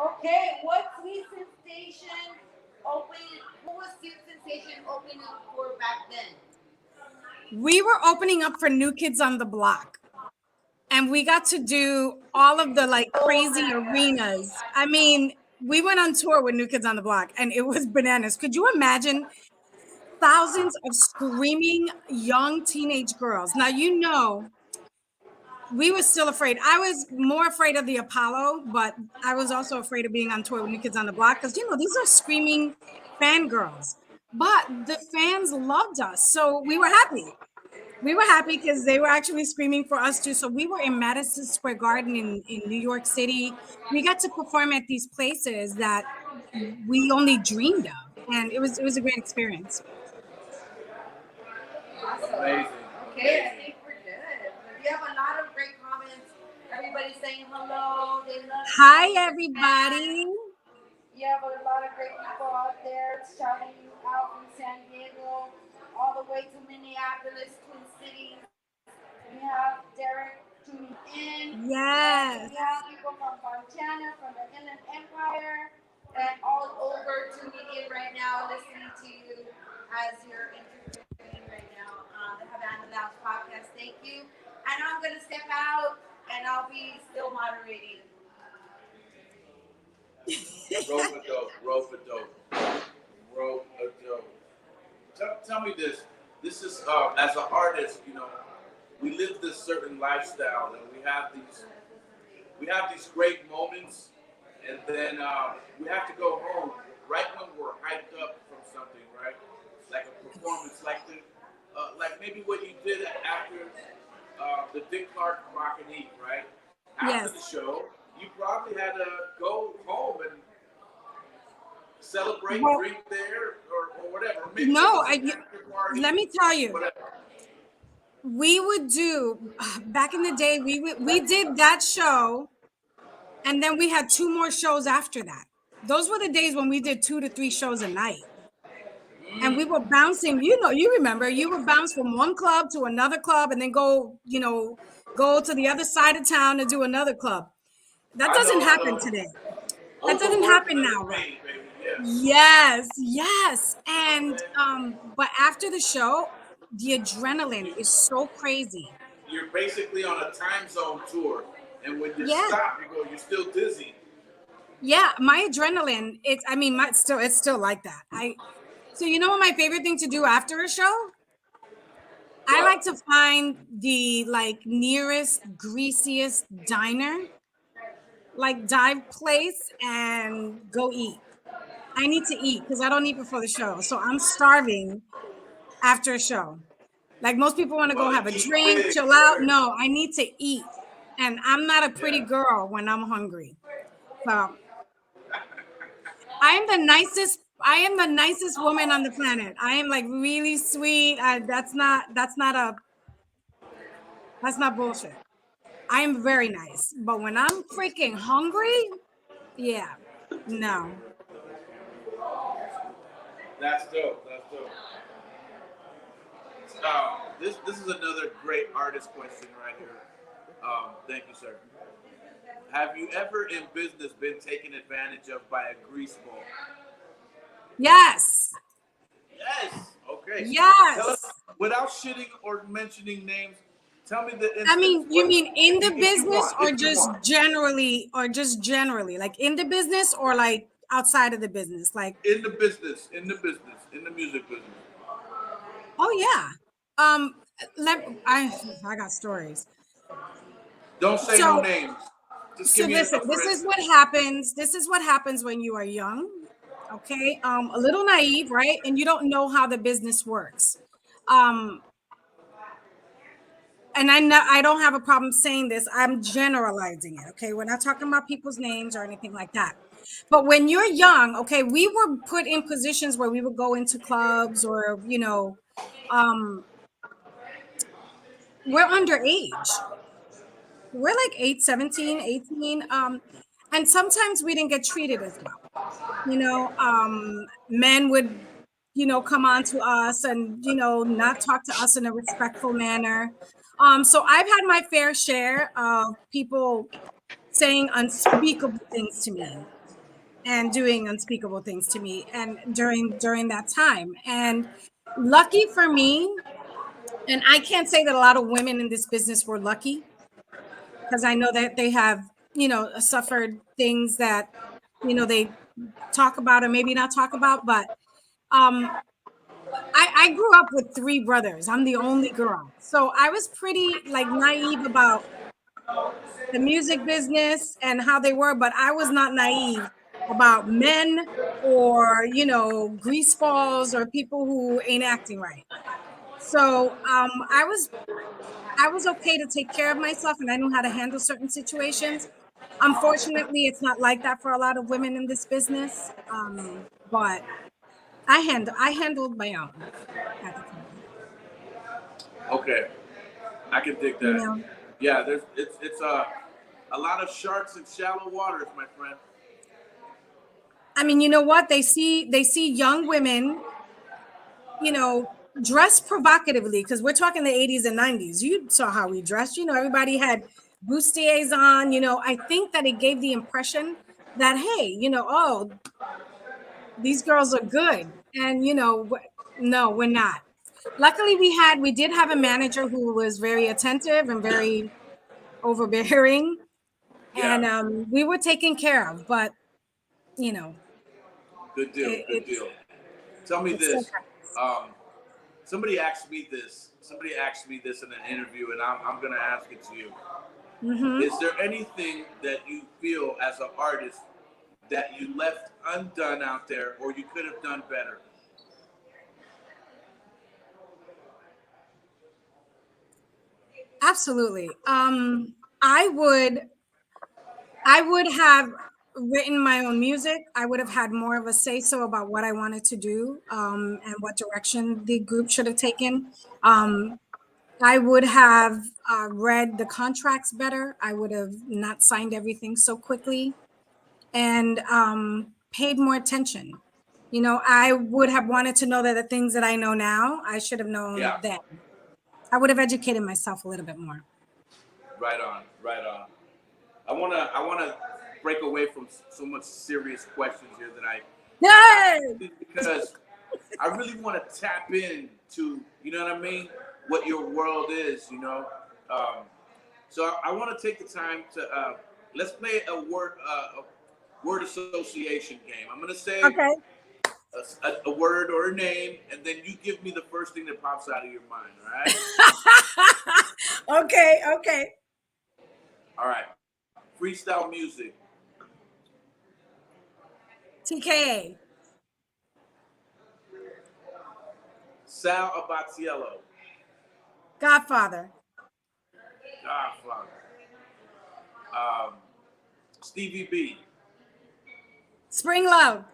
Okay, what Sweet Sensation who was Sweet Sensation opening up for back then? We were opening up for New Kids on the Block. And we got to do all of the like crazy arenas. I mean, we went on tour with New Kids on the Block and it was bananas. Could you imagine thousands of screaming young teenage girls? Now, you know, we were still afraid. I was more afraid of the Apollo, but I was also afraid of being on tour with New Kids on the Block because, you know, these are screaming fangirls. But the fans loved us, so we were happy. We were happy because they were actually screaming for us too. So we were in Madison Square Garden in New York City. We got to perform at these places that we only dreamed of, and it was a great experience. Awesome. Amazing. Okay, I think we're good. We have a lot of great comments. Everybody's saying hello. They love Hi, you. everybody. You have a lot of great people out there shouting you out from San Diego all the way to Minneapolis, Twin Cities. We have Derek tuning in. Yes. We have people from Montana, from the Inland Empire, and all over tuning in right now, listening to you as you're interviewing right now on the Havana Lounge podcast. Thank you. And I'm going to step out and I'll be still moderating. Rope-a-dope. Tell me this. This is as an artist, you know, we live this certain lifestyle, and we have these great moments, and then we have to go home right when we're hyped up from something, right? Like a performance, like maybe what you did after the Dick Clark Rock and Eat, right? After Yes. the show, you probably had to go home and celebrate, Well, drink there, or whatever. Or maybe it no, was an after party, let me tell you, whatever. we would do back in the day. We did that show, and then we had two more shows after that. Those were the days when we did 2 to 3 shows a night. And we were bouncing, you remember, you would bounce from one club to another club and then go to the other side of town and do another club. That doesn't I happen know. today. That doesn't Overworked happen and now, right? underpaid, baby. Yes. Yes, yes. And but after the show, the adrenaline is so crazy. You're basically on a time zone tour, and when you Yeah. stop, you're still dizzy. Yeah, my adrenaline, it's still like that. So you know what my favorite thing to do after a show? I like What? to find the like nearest greasiest diner, like dive place, and go eat. I need to eat because I don't eat before the show. So I'm starving after a show. Like most people want to You go want have to a eat drink, big, chill out. right? No, I need to eat. And I'm not a pretty Yeah. girl when I'm hungry. So I am the nicest woman on the planet. I am like really sweet. That's not bullshit. I am very nice. But when I'm freaking hungry, yeah. No. That's dope. That's dope. This is another great artist question right here. Thank you, sir. Have you ever in business been taken advantage of by a greaseball? Yes. Yes. Okay. Tell us Yes. without shitting or mentioning names. Tell me the I instance. mean, you mean in the If you business want, or if you just want, generally, like in the business or like outside of the business? Like, in the business, in the music business. oh yeah. Um, I got stories. Don't say no So names. Just so give me listen, a for this is what instance. happens. This is what happens when you are young, okay? A little naive, right? And you don't know how the business works. Um, and I know I don't have a problem saying this. I'm generalizing it, okay? We're not talking about people's names or anything like that. But when you're young, okay, we were put in positions where we would go into clubs or, um, we're underage. We're like 8, 17, 18. And sometimes we didn't get treated as well. Men would, come on to us and, not talk to us in a respectful manner. So I've had my fair share of people saying unspeakable things to me and doing unspeakable things to me and during that time. And lucky for me, and I can't say that a lot of women in this business were lucky because I know that they have, suffered things that, they talk about or maybe not talk about, but um I grew up with 3 brothers. I'm the only girl. So I was pretty like naive about the music business and how they were, but I was not naive about men or, grease balls or people who ain't acting right. So I was okay to take care of myself and I knew how to handle certain situations. Unfortunately, it's not like that for a lot of women in this business. But I handled my own at the time. Okay, I can dig You that. know, Yeah, it's a lot of sharks in shallow waters, my friend. I mean, you know what? They see young women, you know, dress provocatively because we're talking the 80s and 90s. You saw how we dressed. Everybody had bustiers on. I think that it gave the impression that hey, oh, these girls are good, and no, we're not. Luckily, we did have a manager who was very attentive and very overbearing, and Yeah, we were taken care of. But you know, good deal, it, good it's deal. Tell me it still this. happens. Um, somebody asked me this. Somebody asked me this in an interview, and I'm gonna ask it to you. Mm-hmm. Is there anything that you feel as an artist that you left undone out there, or you could have done better? Absolutely. I would have written my own music. I would have had more of a say so about what I wanted to do, and what direction the group should have taken. I would have read the contracts better. I would have not signed everything so quickly, and paid more attention. You know, I would have wanted to know that the things that I know now, I should have known Yeah. then. I would have educated myself a little bit more. Right on, right on. I wanna break away from so much serious questions here tonight, Yay! because I really want to tap into, you know what I mean, what your world is, you know. So I want to take the time to let's play a word association game. I'm gonna say Okay. a word or a name, and then you give me the first thing that pops out of your mind. All right. Okay. Okay. All right. Freestyle music. TKA. Sal Abatiello. Godfather. Godfather. Um, Stevie B. Spring Love.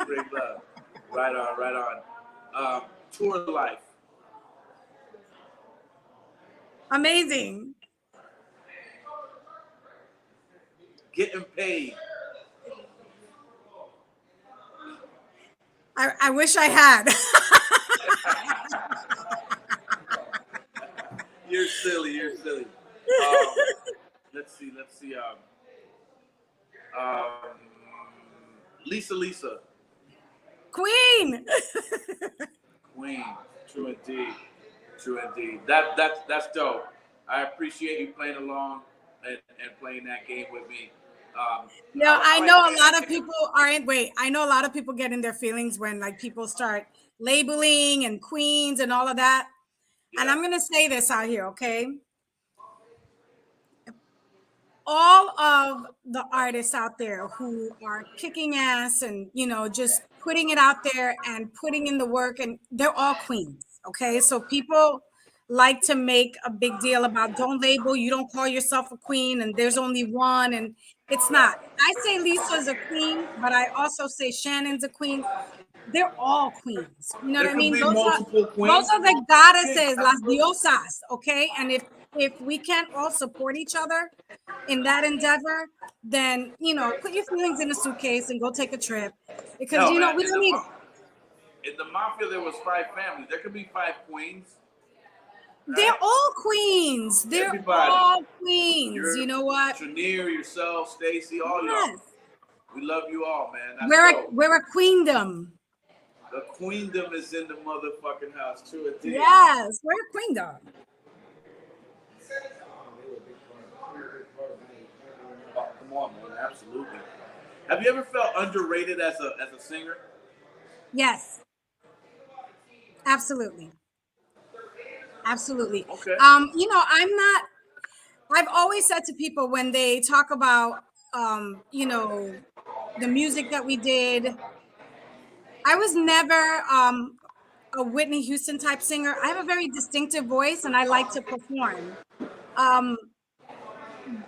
Great love. Right on, right on. Tour life. Amazing. Getting paid. I wish I had. You're silly. You're silly. Let's see. Let's see. Um, Lisa. Queen. Queen. True indeed. True indeed. That's dope. I appreciate you playing along and playing that game with me. No, I know a lot of people aren't. Wait, I know a lot of people get in their feelings when like people start labeling and queens and all of that. Yeah. And I'm gonna say this out here, okay? All of the artists out there who are kicking ass and just putting it out there and putting in the work, and they're all queens. Okay, so people like to make a big deal about don't label, you don't call yourself a queen and there's only one, and it's not. I say Lisa's a queen, but I also say Shannon's a queen. They're all queens. You know There what I could mean? be Those multiple queens. are the goddesses, las diosas. Okay, and if we can't all support each other in that endeavor, then put your feelings in a suitcase and go take a trip, because No, man. we don't need. In the mafia, there was 5 families. There could be 5 queens. They're Right? all queens. They're Everybody. all queens. You know what? Trinier, yourself, Stacy, all Yes. y'all. We love you all, man. That's dope. We're a queendom. The queendom is in the motherfucking house, too. Indeed. Yes, we're a queendom. Oh, come on, man. Absolutely. Have you ever felt underrated as a singer? Yes. Absolutely. Absolutely. Okay. I've always said to people when they talk about the music that we did, I was never a Whitney Houston type singer. I have a very distinctive voice and I like to perform.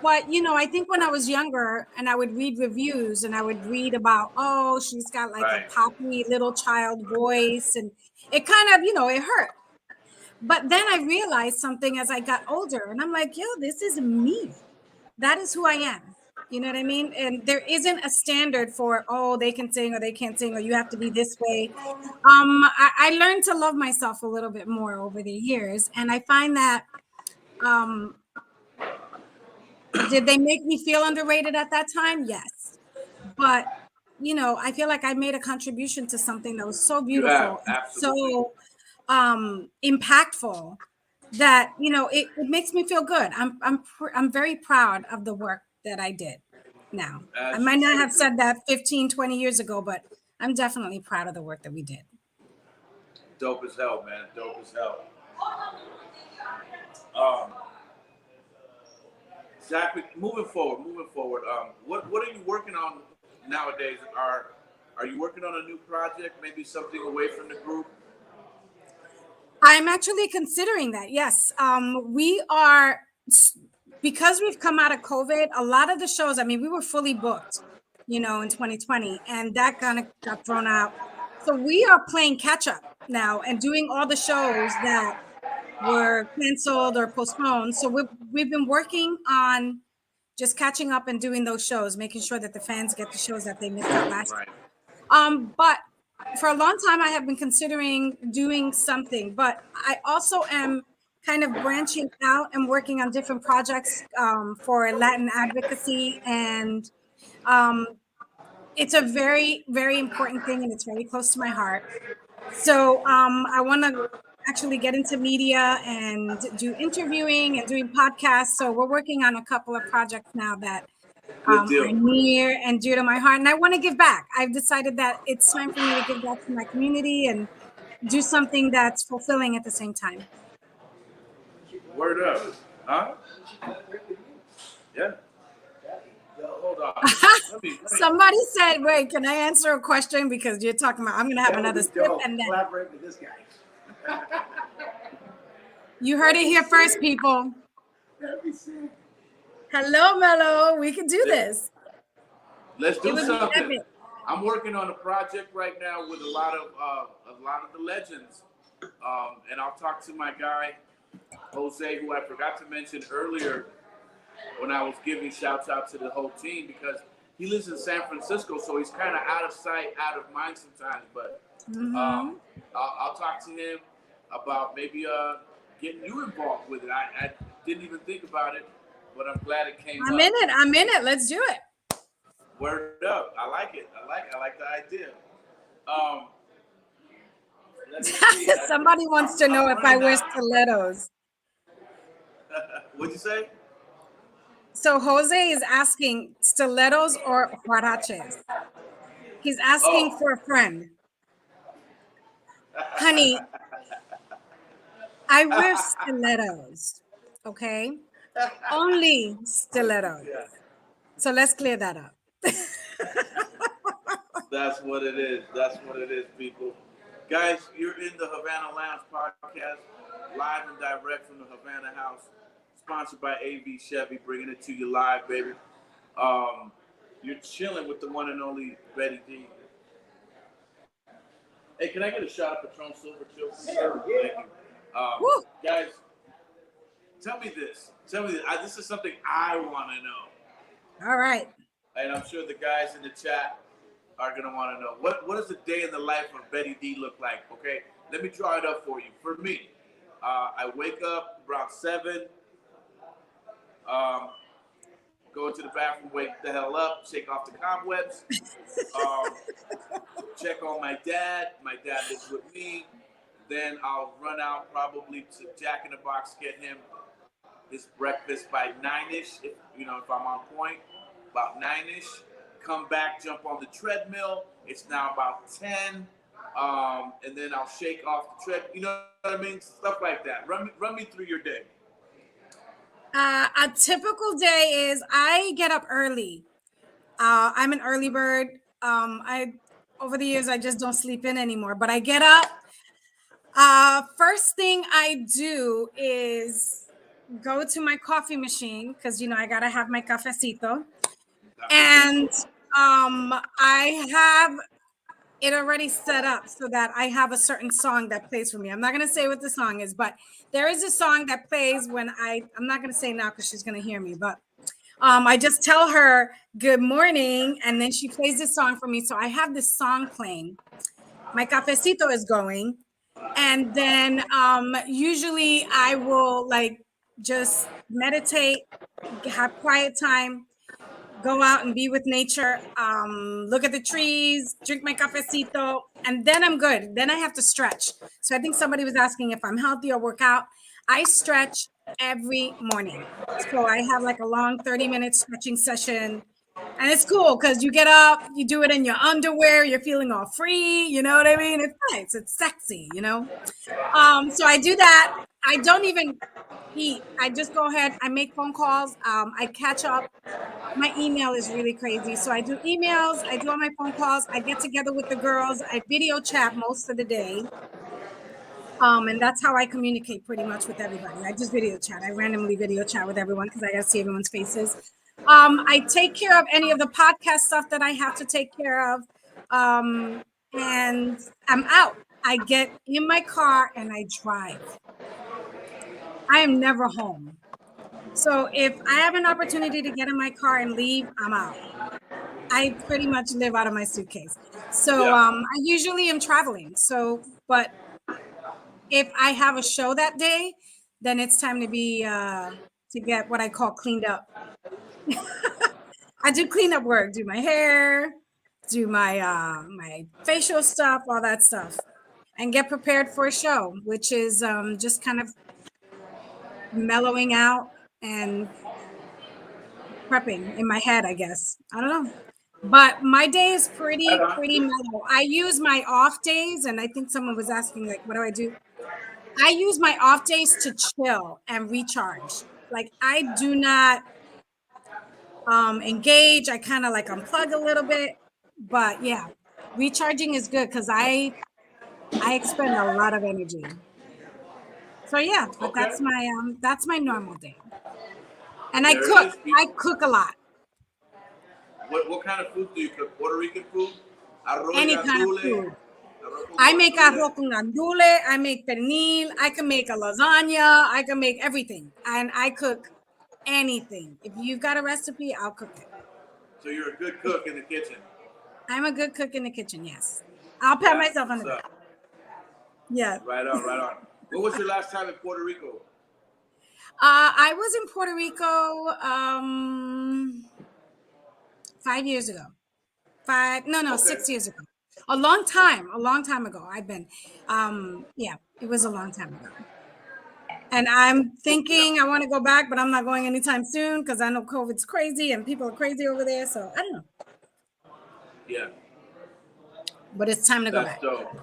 But I think when I was younger and I would read reviews and I would read about, oh, she's got like Right. a poppy little child voice, and it kind of, it hurt. But then I realized something as I got older, and I'm like, yo, this is me. That is who I am. You know what I mean? And there isn't a standard for, oh, they can sing or they can't sing, or you have to be this way. I learned to love myself a little bit more over the years. And I find that, did they make me feel underrated at that time? Yes. But, I feel like I made a contribution to something that was so beautiful, absolutely. so impactful, that it makes me feel good. I'm very proud of the work that I did. Now, I might not have said that 15, 20 years ago, but I'm definitely proud of the work that we did. Dope as hell, man. Dope as hell. Um, Zach, moving forward. What are you working on nowadays? Are you working on a new project? Maybe something away from the group? I'm actually considering that. Yes. We are, because we've come out of COVID, a lot of the shows, I mean, we were fully booked, in 2020, and that kind of got thrown out. So we are playing catch up now and doing all the shows that were canceled or postponed. So we've been working on just catching up and doing those shows, making sure that the fans get the shows that they missed out last year. But for a long time, I have been considering doing something, but I also am kind of branching out and working on different projects for Latin advocacy. And it's a very, very important thing, and it's very close to my heart. So I want to actually get into media and do interviewing and doing podcasts. So we're working on a couple of projects now that are near and dear to my heart, and I want to give back. I've decided that it's time for me to give back to my community and do something that's fulfilling at the same time. Word up, huh? Yeah. Hold on. Let me. Somebody said, "Wait, can I answer a question?" Because you're talking about, I'm going to have another sip, and then collaborate with this guy. You heard it here first, people. That'd be sick. Hello, Mellow. We can do this. Let's do something. I'm working on a project right now with a lot of the legends, and I'll talk to my guy Jose, who I forgot to mention earlier when I was giving shouts out to the whole team, because he lives in San Francisco, so he's kind of out of sight, out of mind sometimes. But I'll talk to him about maybe getting you involved with it. I didn't even think about it, but I'm glad it came up. I'm in it. Let's do it. Word up. I like it. I like the idea. Somebody wants to know if I wear stilettos. What'd you say? So Jose is asking stilettos or huaraches. He's asking for a friend. Honey, I wear stilettos, okay? Only stilettos. Yeah. So let's clear that up. That's what it is. That's what it is, people. Guys, you're in the Havana Lounge podcast, live and direct from the Havana House, sponsored by AV Chevy, bringing it to you live, baby. You're chilling with the one and only Betty Dee. Hey, can I get a shot of Patron Silver Chill? Sure, yeah. Thank you. Guys, tell me this. This is something I want to know. All right. And I'm sure the guys in the chat are going to want to know. What does a day in the life of Betty Dee look like? Okay, let me draw it up for you. For me, I wake up around 7, go into the bathroom, wake the hell up, shake off the cobwebs, check on my dad. My dad lives with me. Then I'll run out probably to Jack in the Box, get him his breakfast by 9-ish, if I'm on point, about 9-ish. Come back, jump on the treadmill. It's now about 10, and then I'll shake off the tread. You know what I mean? Stuff like that. Run me through your day. A typical day is I get up early. I'm an early bird. Over the years I just don't sleep in anymore. But I get up. First thing I do is go to my coffee machine because I gotta have my cafecito, and I have it already set up so that I have a certain song that plays for me. I'm not going to say what the song is, but there is a song that plays when I'm not going to say now because she's going to hear me, but I just tell her good morning and then she plays this song for me. So I have this song playing. My cafecito is going. And then usually I will just meditate, have quiet time, go out and be with nature, look at the trees, drink my cafecito, and then I'm good. Then I have to stretch. So I think somebody was asking if I'm healthy or work out. I stretch every morning. So I have a long 30-minute stretching session And it's cool because you get up, you do it in your underwear, you're feeling all free, you know what I mean? It's nice, it's sexy, you know? So I do that. I don't even eat. I just go ahead, I make phone calls, I catch up. My email is really crazy. So I do emails, I do all my phone calls, I get together with the girls, I video chat most of the day. And that's how I communicate pretty much with everybody. I just video chat. I randomly video chat with everyone because I got to see everyone's faces. I take care of any of the podcast stuff that I have to take care of. And I'm out. I get in my car and I drive. I am never home. So if I have an opportunity to get in my car and leave, I'm out. I pretty much live out of my suitcase. So Yeah. I usually am traveling. So, but if I have a show that day, then it's time to be to get what I call cleaned up. I do cleanup work, do my hair, do my facial stuff, all that stuff, and get prepared for a show, which is just kind of mellowing out and prepping in my head, I guess. I don't know. But my day is Right on. pretty mellow. I use my off days, and I think someone was asking, like, what do I do? I use my off days to chill and recharge. Like I do not engage. I kind of like unplug a little bit. But yeah, recharging is good because I expend a lot of energy. So yeah, but Okay. that's my normal day. And I There it cook. is, I people. cook a lot. What kind of food do you cook? Puerto Rican food? Arroz Any kind of gandule. food. Arroz con I make guandule. arroz con gandule. I make pernil. I can make a lasagna. I can make everything. And I cook anything. If you've got a recipe, I'll cook it. So you're a good cook in the kitchen. I'm a good cook in the kitchen, yes. I'll pat That's myself on what's the back. up. Yeah. Right on, right on. When was your last time in Puerto Rico? I was in Puerto Rico 5 years ago. Okay. 6 years ago. A long time ago. I've been. Yeah, it was a long time ago. And I'm Yeah. thinking I want to go back, but I'm not going anytime soon because I know COVID's crazy and people are crazy over there. So I don't know. Yeah. But it's time to go That's back. dope.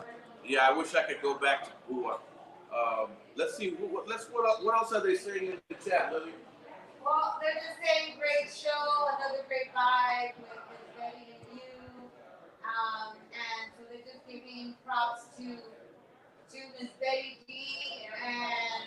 Yeah, I wish I could go back to Cuba. Let's see. What else are they saying in the chat, Lily? Well, they're just saying great show, another great vibe with Betty and you. And so they're just giving props to Miss Betty Dee and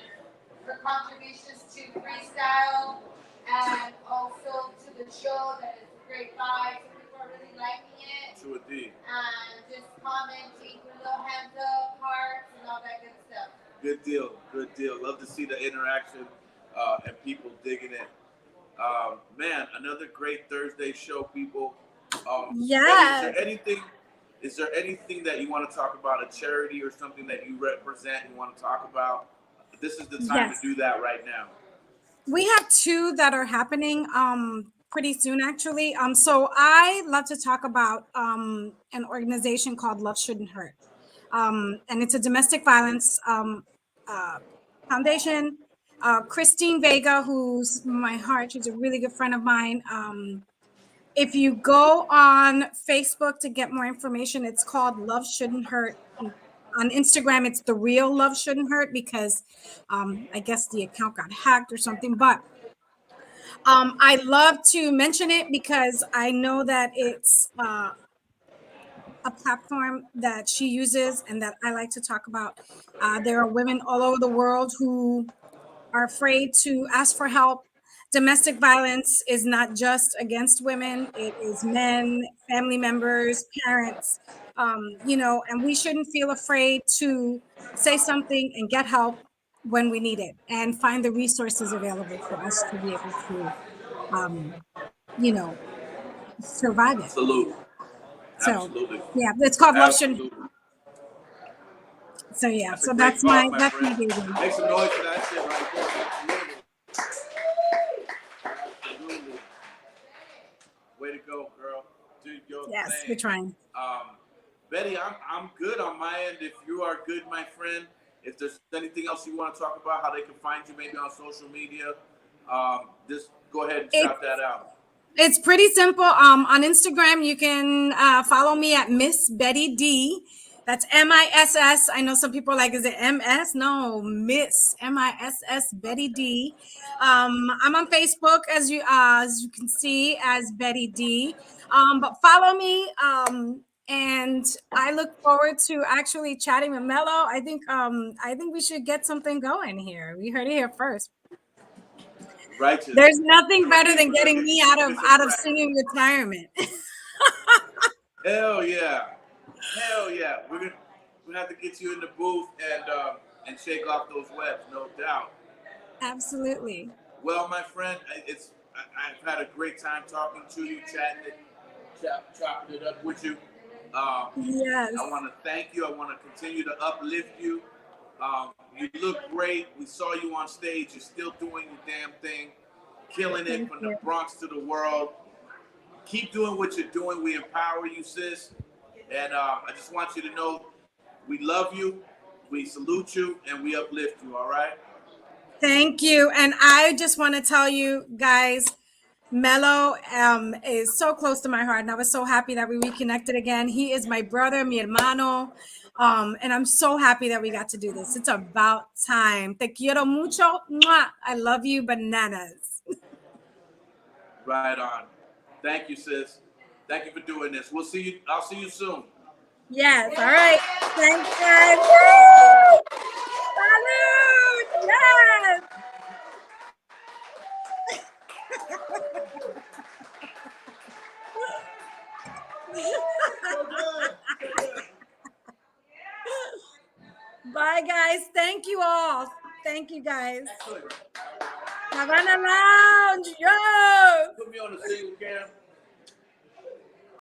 her contributions to freestyle and also to the show that is a great vibe. So people are really liking it. To a D. And just commenting, put little hands up, hearts, and all that good stuff. Good deal. Good deal. Love to see the interaction and people digging it. Man, another great Thursday show, people. Yeah. Is there anything that you want to talk about, a charity or something that you represent and want to talk about? This is the time Yes. to do that right now. We have two that are happening pretty soon, actually. So I love to talk about an organization called Love Shouldn't Hurt. And it's a domestic violence foundation. Christine Vega, who's my heart, she's a really good friend of mine. If you go on Facebook to get more information, it's called Love Shouldn't Hurt. On Instagram, it's The Real Love Shouldn't Hurt because I guess the account got hacked or something. But I love to mention it because I know that it's a platform that she uses and that I like to talk about. There are women all over the world who are afraid to ask for help. Domestic violence is not just against women, it is men, family members, parents, and we shouldn't feel afraid to say something and get help when we need it and find the resources available for us to be able to, um, you know, survive it. Salute. So, Absolutely. yeah, it's called Love Shouldn't. Absolutely. So, yeah, That's so a great that's call, my friend. baby. Make some noise for that shit right there. Absolutely. Absolutely. Way to go, girl. Dude, your Yes, thing. we're trying. Betty, I'm good on my end. If you are good, my friend, if there's anything else you want to talk about, how they can find you maybe on social media, just go ahead and shout that out. It's pretty simple. On Instagram, you can follow me at Miss Betty D. That's MISS. I know some people are like, is it MS? No, Miss MISS Betty D. I'm on Facebook as you can see as Betty D. But follow me. And I look forward to actually chatting with Mello. I think we should get something going here. We heard it here first. Righteous. There's nothing We're better gonna than get- getting we're me gonna get out some of practice. singing retirement. Hell yeah. Hell yeah. We're gonna have to get you in the booth and shake off those webs, no doubt. Absolutely. Well, my friend, I've had a great time talking to you, chopping it up with you. Yes. I want to thank you. I want to continue to uplift you. You look great. We saw you on stage. You're still doing your damn thing, killing it Thank from you. the Bronx to the world. Keep doing what you're doing. We empower you, sis. And I just want you to know we love you, we salute you, and we uplift you, all right? Thank you. And I just want to tell you guys, Mello is so close to my heart. And I was so happy that we reconnected again. He is my brother, mi hermano. And I'm so happy that we got to do this. It's about time. Te quiero mucho. Mwah. I love you, bananas. Right on. Thank you, sis. Thank you for doing this. We'll see you. I'll see you soon. Yes. All right. Thanks, guys. Woo! Salud! Yes. Bye, guys. Thank you all. Thank you, guys. Excellent. Havana Lounge. Yo. Put me on the single cam.